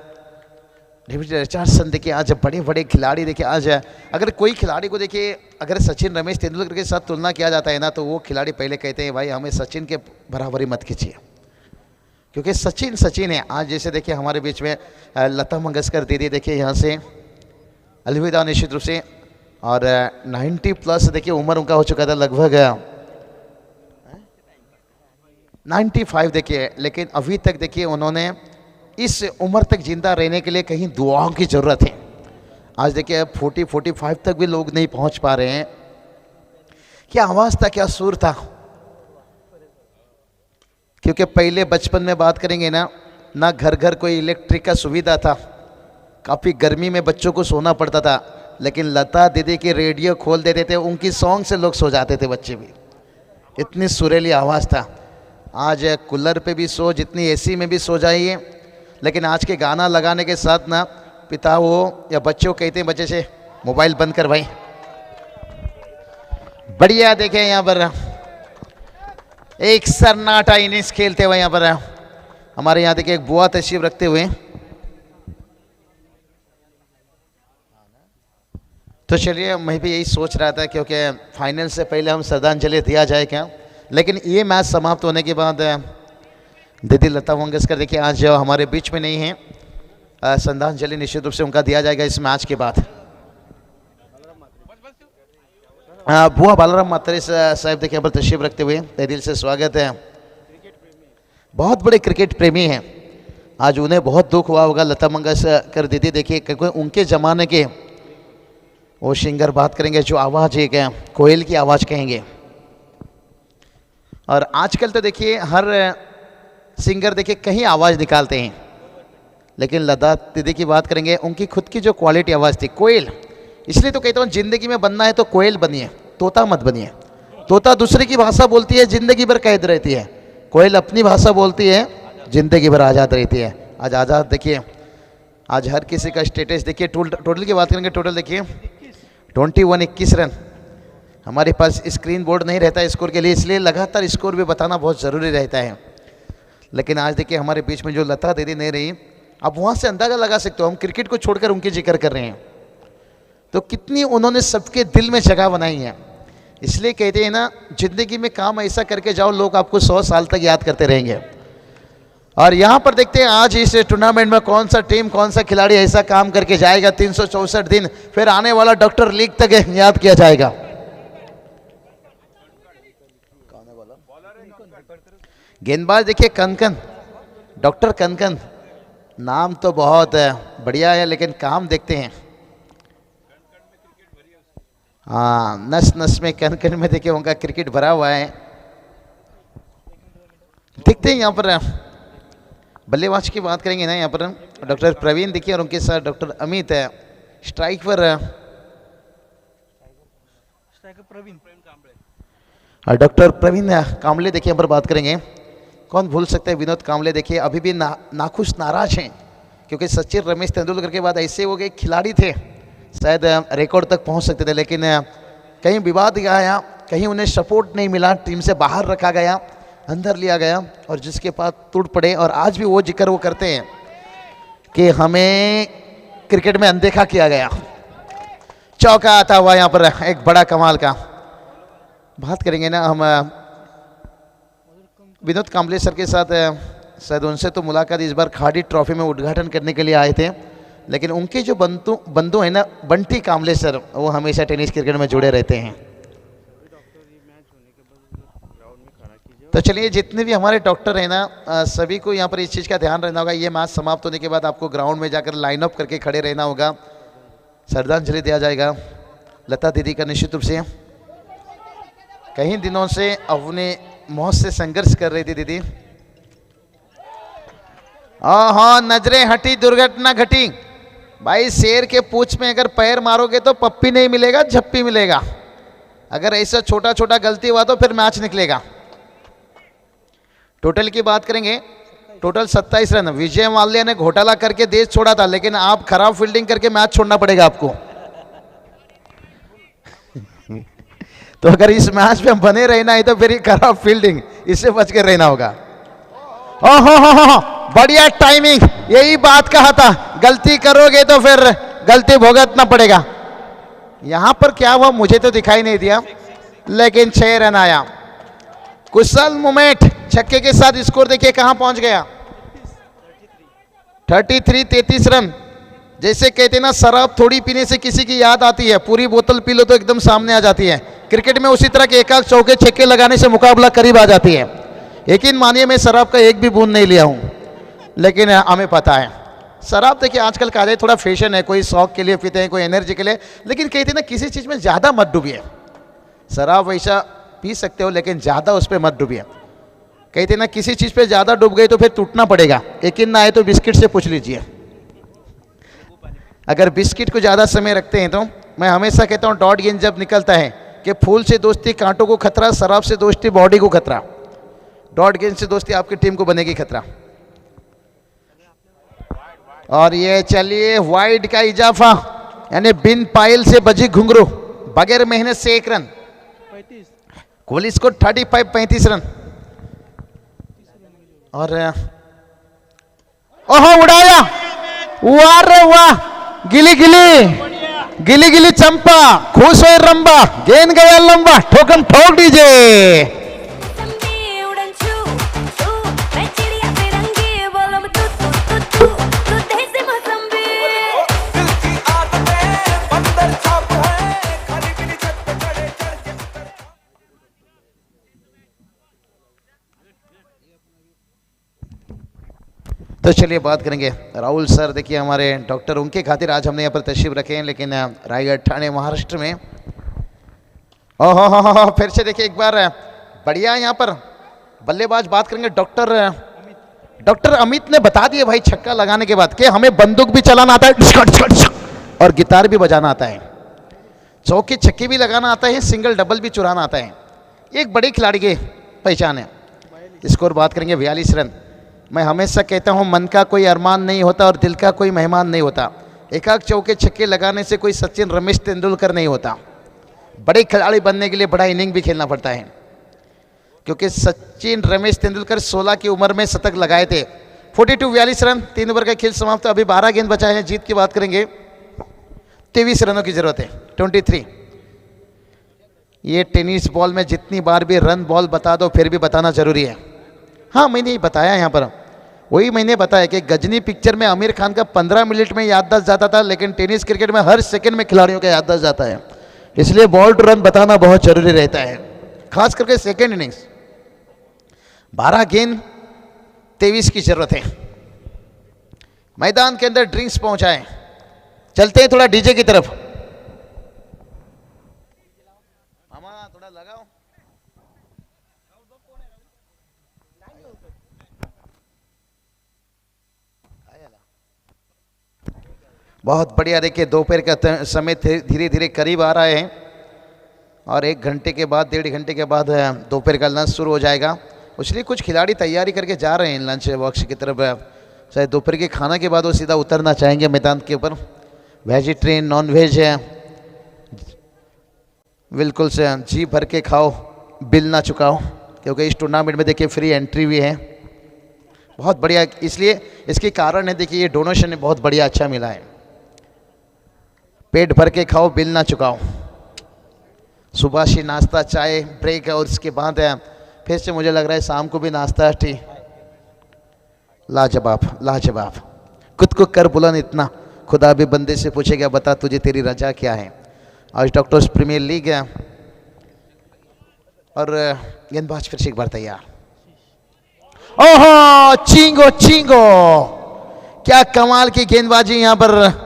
डेविड रिचर्डसन देखिए आज बड़े बड़े खिलाड़ी देखिए, आज अगर कोई खिलाड़ी को देखिए अगर सचिन रमेश तेंदुलकर के साथ तुलना किया जाता है ना, तो वो खिलाड़ी पहले कहते हैं भाई हमें सचिन के बराबरी मत कीजिए, क्योंकि सचिन सचिन है। आज जैसे देखिए हमारे बीच में लता मंगेशकर दीदी देखिए यहाँ से अलविदा निश्चित रूप से, और 90+ देखिए उम्र उनका हो चुका था, लगभग 95 देखिए, लेकिन अभी तक देखिए उन्होंने इस उम्र तक जिंदा रहने के लिए कहीं दुआओं की ज़रूरत है। आज देखिए 40-45 तक भी लोग नहीं पहुंच पा रहे हैं। क्या आवाज़ था, क्या सुर था, क्योंकि पहले बचपन में बात करेंगे ना घर घर कोई इलेक्ट्रिक का सुविधा था, काफ़ी गर्मी में बच्चों को सोना पड़ता था, लेकिन लता दीदी की रेडियो खोल देते थे, उनकी सॉन्ग से लोग सो जाते थे, बच्चे भी। इतनी सुरीली आवाज़ था। आज कूलर पे भी सो, जितनी एसी में भी सो जाइए, लेकिन आज के गाना लगाने के साथ ना पिता हो या बच्चे को कहते हैं बच्चे से मोबाइल बंद कर भाई। बढ़िया देखें यहाँ पर एक सन्नाटा इनिंग्स खेलते हुए यहाँ पर हमारे यहाँ देखिए एक बुआ तशरीफ रखते हुए। तो चलिए मैं भी यही सोच रहा था क्योंकि फाइनल से पहले हम श्रद्धांजलि दिया जाए क्या, लेकिन ये मैच समाप्त होने के बाद दीदी लता मंगेशकर देखिए आज जो हमारे बीच में नहीं है, श्रद्धांजलि निश्चित रूप से उनका दिया जाएगा इस मैच के बाद। बुआ बालाराम मात्रे साहब देखिए यहाँ पर तशरीफ रखते हुए तहे दिल से स्वागत है। बहुत बड़े क्रिकेट प्रेमी हैं, आज उन्हें बहुत दुख हुआ होगा। लता मंगेशकर दीदी देखिए क्योंकि उनके ज़माने के वो सिंगर बात करेंगे जो आवाज़ एक है कोयल की आवाज़ कहेंगे। और आजकल तो देखिए हर सिंगर देखिए कहीं आवाज़ निकालते हैं, लेकिन लता दीदी की बात करेंगे उनकी खुद की जो क्वालिटी आवाज़ थी कोयल। इसलिए तो कहता हूँ जिंदगी में बनना है तो कोयल बनिए, तोता मत बनिए। तोता दूसरे की भाषा बोलती है, जिंदगी भर कैद रहती है। कोयल अपनी भाषा बोलती है, जिंदगी भर आज़ाद रहती है। आज आज़ाद देखिए, आज हर किसी का स्टेटस देखिए। टोटल की बात करेंगे, टोटल देखिए 21 रन। हमारे पास स्क्रीन बोर्ड नहीं रहता स्कोर के लिए, इसलिए लगातार स्कोर भी बताना बहुत ज़रूरी रहता है। लेकिन आज देखिए हमारे बीच में जो लता दीदी नहीं रही, आप वहाँ से अंदाज़ा लगा सकते हो हम क्रिकेट को छोड़कर उनकी जिक्र कर रहे हैं तो कितनी उन्होंने सबके दिल में जगह बनाई है। इसलिए कहते हैं ना, जिंदगी में काम ऐसा करके जाओ लोग आपको 100 साल तक याद करते रहेंगे। और यहाँ पर देखते हैं आज इस टूर्नामेंट में कौन सा टीम, कौन सा खिलाड़ी ऐसा काम करके जाएगा 364 दिन, फिर आने वाला डॉक्टर लीग तक याद किया जाएगा। गेंदबाज देखिए कनकन, डॉक्टर कनकन, नाम तो बहुत बढ़िया है लेकिन काम देखते हैं। हाँ, नस नस में कन में देखिए उनका क्रिकेट भरा हुआ है। देखते हैं यहाँ पर बल्लेबाज की बात करेंगे ना, यहाँ पर डॉक्टर प्रवीण देखिए और उनके साथ डॉक्टर अमित है। स्ट्राइक पर डॉक्टर प्रवीण कामले देखिए यहाँ पर बात करेंगे। कौन भूल सकता है विनोद कामले देखिए अभी भी नाखुश नाराज हैं क्योंकि सचिन रमेश तेंदुलकर के बाद ऐसे वो गए खिलाड़ी थे शायद रिकॉर्ड तक पहुंच सकते थे, लेकिन कहीं विवाद आया, कहीं उन्हें सपोर्ट नहीं मिला, टीम से बाहर रखा गया, अंदर लिया गया और जिसके पास टूट पड़े। और आज भी वो जिक्र वो करते हैं कि हमें क्रिकेट में अनदेखा किया गया। चौका आता हुआ यहाँ पर एक बड़ा कमाल का। बात करेंगे ना हम विनोद कांबले सर के साथ, शायद उनसे तो मुलाकात इस बार खाड़ी ट्रॉफी में उद्घाटन करने के लिए आए थे, लेकिन उनके जो बंधु हैं ना बंटी कांबले सर, वो हमेशा टेनिस क्रिकेट में जुड़े रहते हैं। तो चलिए जितने भी हमारे डॉक्टर हैं ना सभी को यहाँ पर इस चीज़ का ध्यान रहना होगा। ये मैच समाप्त होने के बाद आपको ग्राउंड में जाकर लाइन अप करके खड़े रहना होगा। श्रद्धांजलि दिया जाएगा लता दीदी का निश्चित रूप से। कई दिनों से अपने मौत से संघर्ष कर रही थी दीदी। हाँ, नजरें हटी, दुर्घटना घटी। भाई शेर के पूंछ में अगर पैर मारोगे तो पप्पी नहीं मिलेगा, झप्पी मिलेगा। अगर ऐसा छोटा छोटा गलती हुआ तो फिर मैच निकलेगा। टोटल की बात करेंगे, टोटल 27 रन। विजय माल्या ने घोटाला करके देश छोड़ा था, लेकिन आप खराब फील्डिंग करके मैच छोड़ना पड़ेगा आपको। तो अगर इस मैच में बने रहना है तो फिर ये खराब फील्डिंग, इससे बच कर रहना होगा। ओहो, बढ़िया टाइमिंग, यही बात कहा था, गलती करोगे तो फिर गलती भुगतना पड़ेगा। यहां पर क्या हुआ मुझे तो दिखाई नहीं दिया, लेकिन 6 रन आया। कुशल मोमेंट छक्के के साथ स्कोर देखिए कहां पहुंच गया, 33 रन। जैसे कहते ना शराब थोड़ी पीने से किसी की याद आती है, पूरी बोतल पी लो तो एकदम सामने आ जाती है। क्रिकेट में उसी तरह के एक आध चौके छक्के लगाने से मुकाबला करीब आ जाती है। यकीन मानिए मैं शराब का एक भी बूंद नहीं लिया हूं, लेकिन हमें पता है शराब देखिए आजकल का है, थोड़ा फैशन है, कोई शौक के लिए पीते हैं, कोई एनर्जी के लिए। लेकिन कहते हैं ना किसी चीज़ में ज़्यादा मत डूबिए। शराब वैसा पी सकते हो लेकिन ज़्यादा उस पर मत डूबिए। कहते हैं ना किसी चीज़ पे ज़्यादा डूब गए तो फिर टूटना पड़ेगा। यकीन ना आए तो बिस्किट से पूछ लीजिए। अगर बिस्किट को ज़्यादा समय रखते हैं तो मैं हमेशा कहता हूँ डॉट गेंद जब निकलता है कि फूल से दोस्ती कांटों को खतरा, शराब से दोस्ती बॉडी को खतरा। डॉट गेंद से दोस्ती आपकी टीम को बनेगी खतरा। और ये चलिए वाइड का इजाफा, यानी बिन पायल से बजी घुंघरू, बगैर मेहनत से 1 रन। Kohli score 35 run. और ओहो उड़ाया, वाह रे वाह, गिली गिली गिली गिली चंपा, खुश हुए रंबा, गेंद गया लंबा, ठोकम ठोक डीजे। तो चलिए बात करेंगे राहुल सर, देखिए हमारे डॉक्टर, उनके खातिर आज हमने यहाँ पर तशरीफ रखे हैं, लेकिन रायगढ़ ठाणे महाराष्ट्र में। ओहो फिर से देखिए एक बार बढ़िया यहाँ पर बल्लेबाज। बात करेंगे डॉक्टर अमित ने बता दिए भाई छक्का लगाने के बाद कि हमें बंदूक भी चलाना आता है और गिटार भी बजाना आता है, चौके छक्के भी लगाना आता है, सिंगल डबल भी चुराना आता है। एक बड़े खिलाड़ी की पहचान है। स्कोर बात करेंगे 42 रन। मैं हमेशा कहता हूं मन का कोई अरमान नहीं होता और दिल का कोई मेहमान नहीं होता। एकाक चौके छक्के लगाने से कोई सचिन रमेश तेंदुलकर नहीं होता। बड़े खिलाड़ी बनने के लिए बड़ा इनिंग भी खेलना पड़ता है, क्योंकि सचिन रमेश तेंदुलकर 16 की उम्र में शतक लगाए थे। 42 रन, 3 ओवर का खेल समाप्त। अभी 12 गेंद बचाए हैं। जीत की बात करेंगे 23 रनों की जरूरत है, 23। ये टेनिस बॉल में जितनी बार भी रन बॉल बता दो फिर भी बताना जरूरी है। हाँ मैंने ही बताया यहाँ पर, वही मैंने बताया कि गजनी पिक्चर में आमिर खान का 15 मिनट में याददाश्त जाता था, लेकिन टेनिस क्रिकेट में हर सेकंड में खिलाड़ियों का याददाश्त जाता है। इसलिए बॉल टू रन बताना बहुत जरूरी रहता है, खास करके सेकंड इनिंग्स। 12 गेंद 23 की जरूरत है। मैदान के अंदर ड्रिंक्स पहुंचाए। चलते हैं थोड़ा डीजे की तरफ। मामा थोड़ा लगाओ। बहुत बढ़िया। देखिए दोपहर का समय धीरे धीरे करीब आ रहा है और 1 घंटे के बाद, 1.5 घंटे के बाद दोपहर का लंच शुरू हो जाएगा। इसलिए कुछ खिलाड़ी तैयारी करके जा रहे हैं लंच बॉक्स की तरफ। शायद दोपहर के खाना के बाद वो सीधा उतरना चाहेंगे मैदान के ऊपर। वेजिटेरियन, नॉन वेज है, बिल्कुल से जी भर के खाओ, बिल ना चुकाओ, क्योंकि इस टूर्नामेंट में देखिए फ्री एंट्री भी है। बहुत बढ़िया, इसलिए इसके कारण है देखिए ये डोनेशन बहुत बढ़िया अच्छा मिला है। पेट भर के खाओ, बिल ना चुकाओ। सुबह से नाश्ता, चाय, ब्रेक और उसके बाद फिर से मुझे लग रहा है शाम को भी नाश्ता। ठीक, लाजवाब लाजवाब। खुद को कर बुलंद इतना, खुदा भी बंदे से पूछेगा बता तुझे तेरी रजा क्या है। आज डॉक्टर्स प्रीमियर लीग है और गेंदबाज फिर से एक बार तैयार। ओहो चिंगो चिंगो, क्या कमाल की गेंदबाजी यहाँ पर।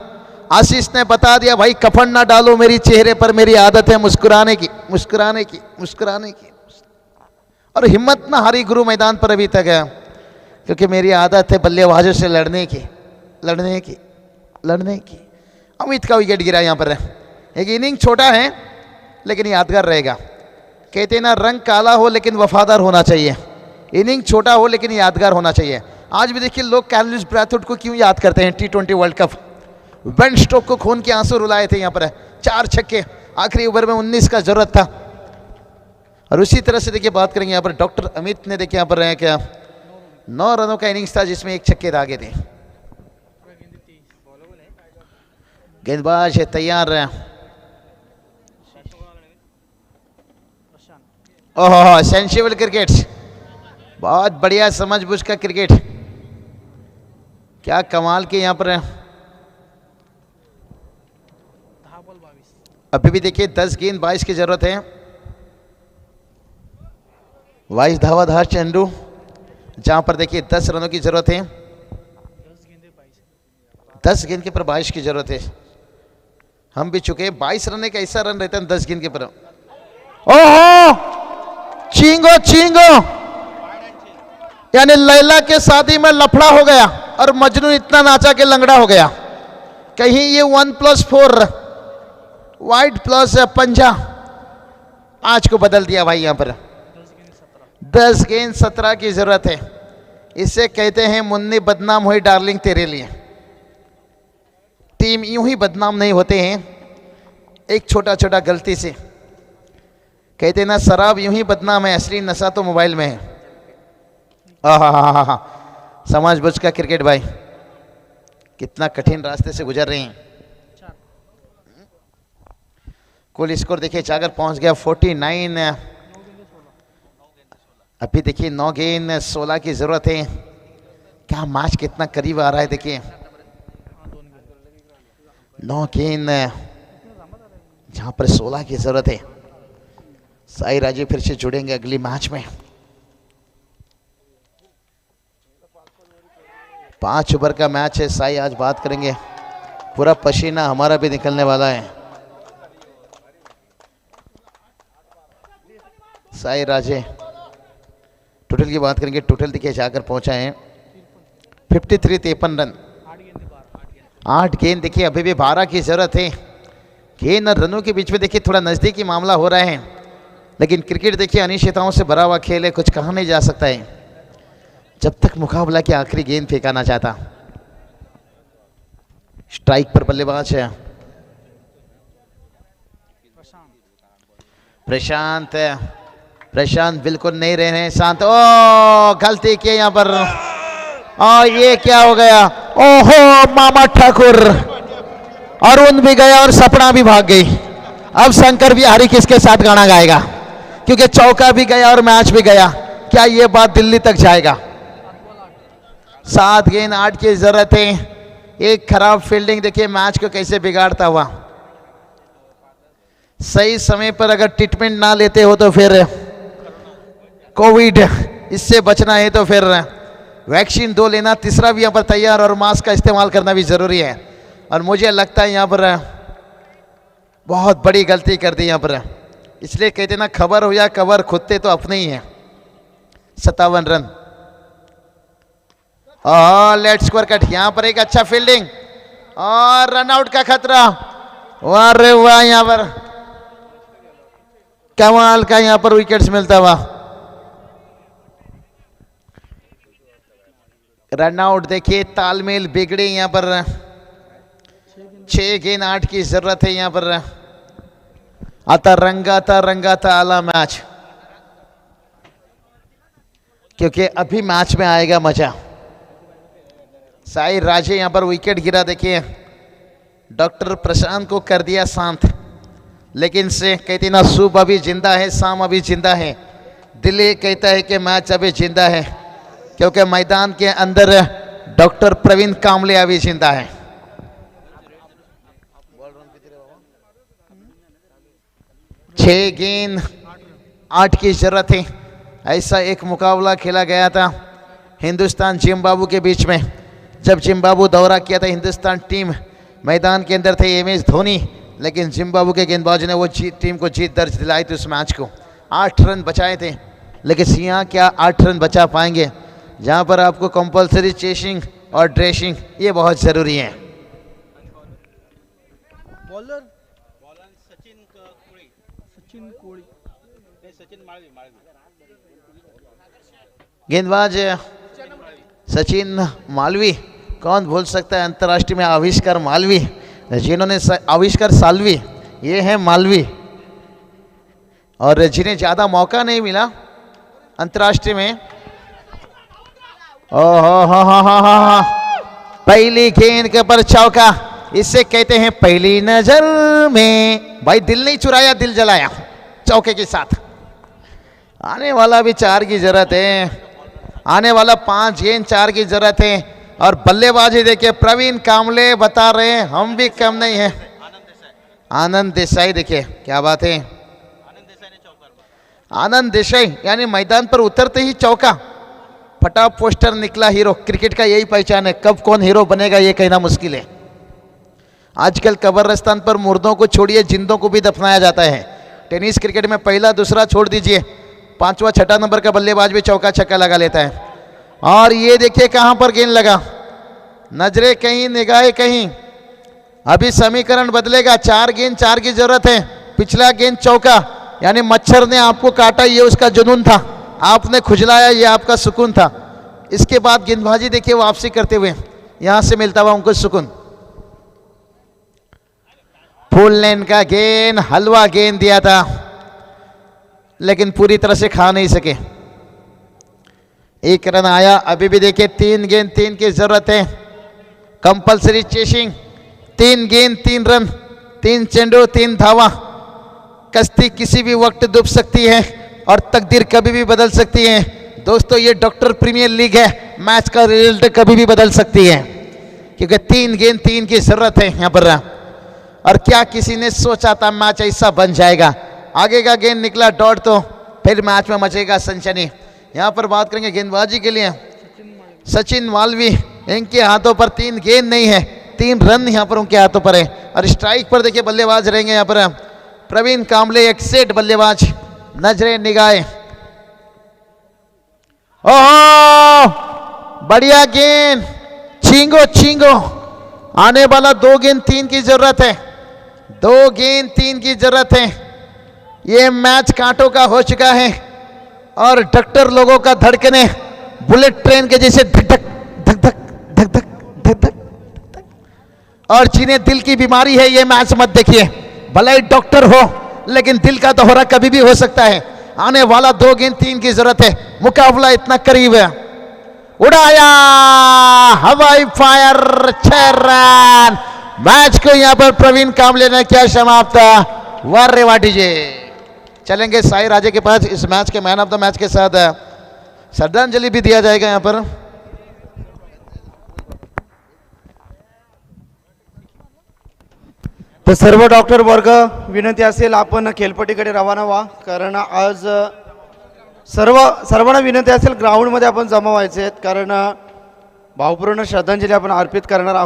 आशीष ने बता दिया भाई कफन ना डालो मेरी चेहरे पर, मेरी आदत है मुस्कुराने की मुस्कुराने की मुस्कुराने की। और हिम्मत ना हारी गुरु मैदान पर अभी तक है, क्योंकि मेरी आदत है बल्लेबाजों से लड़ने की लड़ने की लड़ने की। अमित का विकेट गिरा यहाँ पर। एक इनिंग छोटा है लेकिन यादगार रहेगा। कहते ना रंग काला हो लेकिन वफादार होना चाहिए। इनिंग छोटा हो लेकिन यादगार होना चाहिए। आज भी देखिए लोग कैलिस ब्रैथवुड को क्यों याद करते हैं। T20 world cup, Ben Stoke को खून के आंसू रुलाए थे यहाँ पर। 4 छक्के आखिरी ओवर में 19 का जरूरत था। और उसी तरह से देखिए बात करेंगे यहाँ पर डॉक्टर अमित ने देखिए यहाँ पर रहे क्या 9 रनों का इनिंग्स था जिसमें 1 छक्के दागे थे। गेंदबाज है तैयार है। ओह सेंसिबल क्रिकेट, बहुत बढ़िया समझबूझ का क्रिकेट। क्या कमाल के यहाँ पर अभी भी देखिए 10 गेंद 22 की जरूरत है। 22 धावाधार चेंडू, जहां पर देखिए 10 रनों की जरूरत है। 10 गेंद के पर 22 की जरूरत है। हम भी चुके 22 रन एक ऐसा रन रहता है 10 गेंद के पर। ओहो चींगो चींगो, यानी लैला के शादी में लफड़ा हो गया और मजनू इतना नाचा के लंगड़ा हो गया। कहीं ये 1+4 वाइट प्लस पंजा 5 को बदल दिया भाई। यहाँ पर 10 गेंद 17 की जरूरत है। इसे कहते हैं मुन्नी बदनाम हुई डार्लिंग तेरे लिए। टीम यूं ही बदनाम नहीं होते हैं एक छोटा छोटा गलती से। कहते ना शराब यूं ही बदनाम है, असली नशा तो मोबाइल में है। आहा, समझ बुझ का क्रिकेट भाई, कितना कठिन रास्ते से गुजर रहे हैं। कुल स्कोर देखिए जाकर पहुंच गया 49। अभी देखिए 9 गेंद 16 की जरूरत है। क्या मैच कितना करीब आ रहा है, देखिए 9 गेंद जहां पर 16 की जरूरत है। साई राजे फिर से जुड़ेंगे अगली मैच में। 5 ओवर का मैच है। साई आज बात करेंगे, पूरा पसीना हमारा भी निकलने वाला है। साई राजे टोटल की बात करेंगे, टोटल देखिए जाकर पहुंचा है 53 रन। 8 गेंद देखिए अभी भी 12 की जरूरत है। गेंद और रनों के बीच में देखिए थोड़ा नजदीकी मामला हो रहा है, लेकिन क्रिकेट देखिए अनिश्चितताओं से भरा हुआ खेल है, कुछ कहा नहीं जा सकता है जब तक मुकाबला की आखिरी गेंद फेंका ना चाहता। स्ट्राइक पर बल्लेबाज है प्रशांत। प्रशांत बिल्कुल नहीं रह रहे हैं शांत। ओ गलती की यहाँ पर। ये क्या हो गया? ओहो मामा ठाकुर, अरुण भी गया और सपना भी भाग गई। अब शंकर बिहारी किसके साथ गाना गाएगा, क्योंकि चौका भी गया और मैच भी गया। क्या ये बात दिल्ली तक जाएगा? 7 गेंद 8 की जरूरत है। एक खराब फील्डिंग देखिए मैच को कैसे बिगाड़ता हुआ। सही समय पर अगर ट्रीटमेंट ना लेते हो तो फिर कोविड, इससे बचना है तो फिर वैक्सीन 2 लेना, तीसरा भी यहाँ पर तैयार, और मास्क का इस्तेमाल करना भी जरूरी है। और मुझे लगता है यहाँ पर बहुत बड़ी गलती कर दी यहाँ पर। इसलिए कहते ना, खबर हो या कवर, खुदते तो अपने ही हैं। 57 रन और लेट स्कोर कट। यहाँ पर एक अच्छा फील्डिंग और रन आउट का खतरा। वाह रे वाह, यहाँ पर कमाल का यहाँ पर विकेट्स मिलता हुआ। रन आउट देखिए, तालमेल बिगड़े यहाँ पर। 6 गेंद 8 की जरूरत है यहाँ पर। आता रंगाता आला मैच, क्योंकि अभी मैच में आएगा मजा। साई राजे यहाँ पर विकेट गिरा देखिए, डॉक्टर प्रशांत को कर दिया शांत, लेकिन से कहती ना, सुबह अभी जिंदा है, शाम अभी जिंदा है। दिल्ली कहता है कि मैच अभी जिंदा है, क्योंकि मैदान के अंदर डॉक्टर प्रवीण कामले अभी जिंदा है। 6 गेंद 8 की जरूरत है। ऐसा एक मुकाबला खेला गया था हिंदुस्तान जिम्बाब्वे के बीच में। जब जिम्बाब्वे दौरा किया था हिंदुस्तान टीम, मैदान के अंदर थे MS धोनी, लेकिन जिम्बाब्वे के गेंदबाजों ने वो टीम को जीत दर्ज दिलाई थी। उस मैच को 8 रन बचाए थे, लेकिन सियाह क्या 8 रन बचा पाएंगे, जहां पर आपको कंपलसरी चेसिंग और ड्रेसिंग ये बहुत ज़रूरी है। बॉलर सचिन कोळी गेंदबाज सचिन मालवी, कौन भूल सकता है अंतर्राष्ट्रीय में आविष्कार मालवी, जिन्होंने आविष्कार सालवी, ये है मालवी। और जिन्हें ज़्यादा मौका नहीं मिला अंतर्राष्ट्रीय में। ओहो, पहली गेंद के ऊपर चौका, इससे कहते हैं पहली नजर में। भाई दिल नहीं चुराया, दिल जलाया चौके के साथ। आने वाला भी 4 की जरूरत है, आने वाला 5 गेंद 4 की जरूरत है। और बल्लेबाजी देखिए, प्रवीण कामले बता रहे हैं हम भी कम नहीं है। आनंद देसाई देखिए क्या बात है, आनंद देसाई यानी मैदान पर उतरते ही चौका, फटा पोस्टर निकला हीरो। क्रिकेट का यही पहचान है, कब कौन हीरो बनेगा ये कहना मुश्किल है। आजकल कब्रिस्तान पर मुर्दों को छोड़िए, जिंदों को भी दफनाया जाता है। टेनिस क्रिकेट में पहला दूसरा छोड़ दीजिए, 5वां 6ठा नंबर का बल्लेबाज भी चौका छक्का लगा लेता है। और ये देखिए कहां पर गेंद लगा, नजरें कहीं निगाहें कहीं। अभी समीकरण बदलेगा, 4 गेंद 4 की जरूरत है। पिछला गेंद चौका, यानी मच्छर ने आपको काटा ये उसका जुनून था, आपने खुजलाया ये आपका सुकून था। इसके बाद गेंदबाजी देखिए वापसी करते हुए, यहां से मिलता हुआ उनको सुकून। फुल लेन का गेंद, हलवा गेंद दिया था, लेकिन पूरी तरह से खा नहीं सके। एक रन आया। अभी भी देखिए 3 गेंद 3 की जरूरत है, कंपलसरी चेसिंग। 3 गेंद 3 रन, 3 चेंडू 3 धावा। कश्ती किसी भी वक्त डूब सकती है और तकदीर कभी भी बदल सकती है। दोस्तों ये डॉक्टर प्रीमियर लीग है, मैच का रिजल्ट कभी भी बदल सकती है, क्योंकि 3 गेंद 3 की जरूरत है यहाँ पर। और क्या किसी ने सोचा था मैच ऐसा बन जाएगा। आगे का गेंद निकला डॉट, तो फिर मैच में मचेगा सनसनी। यहाँ पर बात करेंगे गेंदबाजी के लिए सचिन मालवी, इनके हाथों पर 3 गेंद नहीं है, 3 रन यहाँ पर उनके हाथों पर है। और स्ट्राइक पर देखिए बल्लेबाज रहेंगे यहाँ पर प्रवीण कांबले, एक सेट बल्लेबाज, नजरे निगाहे। ओह बढ़िया गेंद, छींगो छींगो। आने वाला 2 गेंद 3 की जरूरत है, 2 गेंद 3 की जरूरत है। ये मैच कांटों का हो चुका है और डॉक्टर लोगों का धड़कने बुलेट ट्रेन के जैसे धक धक धक धक धक धक धक धक। और जिन्हें दिल की बीमारी है ये मैच मत देखिए, भले ही डॉक्टर हो लेकिन दिल का दौरा कभी भी हो सकता है। आने वाला 2 गेंद 3 की जरूरत है, मुकाबला इतना करीब है। उड़ाया हवाई फायर, 6 रन। मैच को यहां पर प्रवीण कांबले ने किया समाप्त। वाह वाह डीजे। चलेंगे साई राजे के पास। इस मैच के मैन ऑफ द मैच के साथ श्रद्धांजलि भी दिया जाएगा यहाँ पर। तर सर्व डॉक्टर वर्ग विनंती असेल आपण खेळपट्टीकडे रवाना व्हा, कारण आज सर्वांना विनंती असेल ग्राउंडमध्ये आपण जमा व्हायचे आहेत, कारण भावपूर्ण श्रद्धांजली आपण अर्पित करणार आहोत.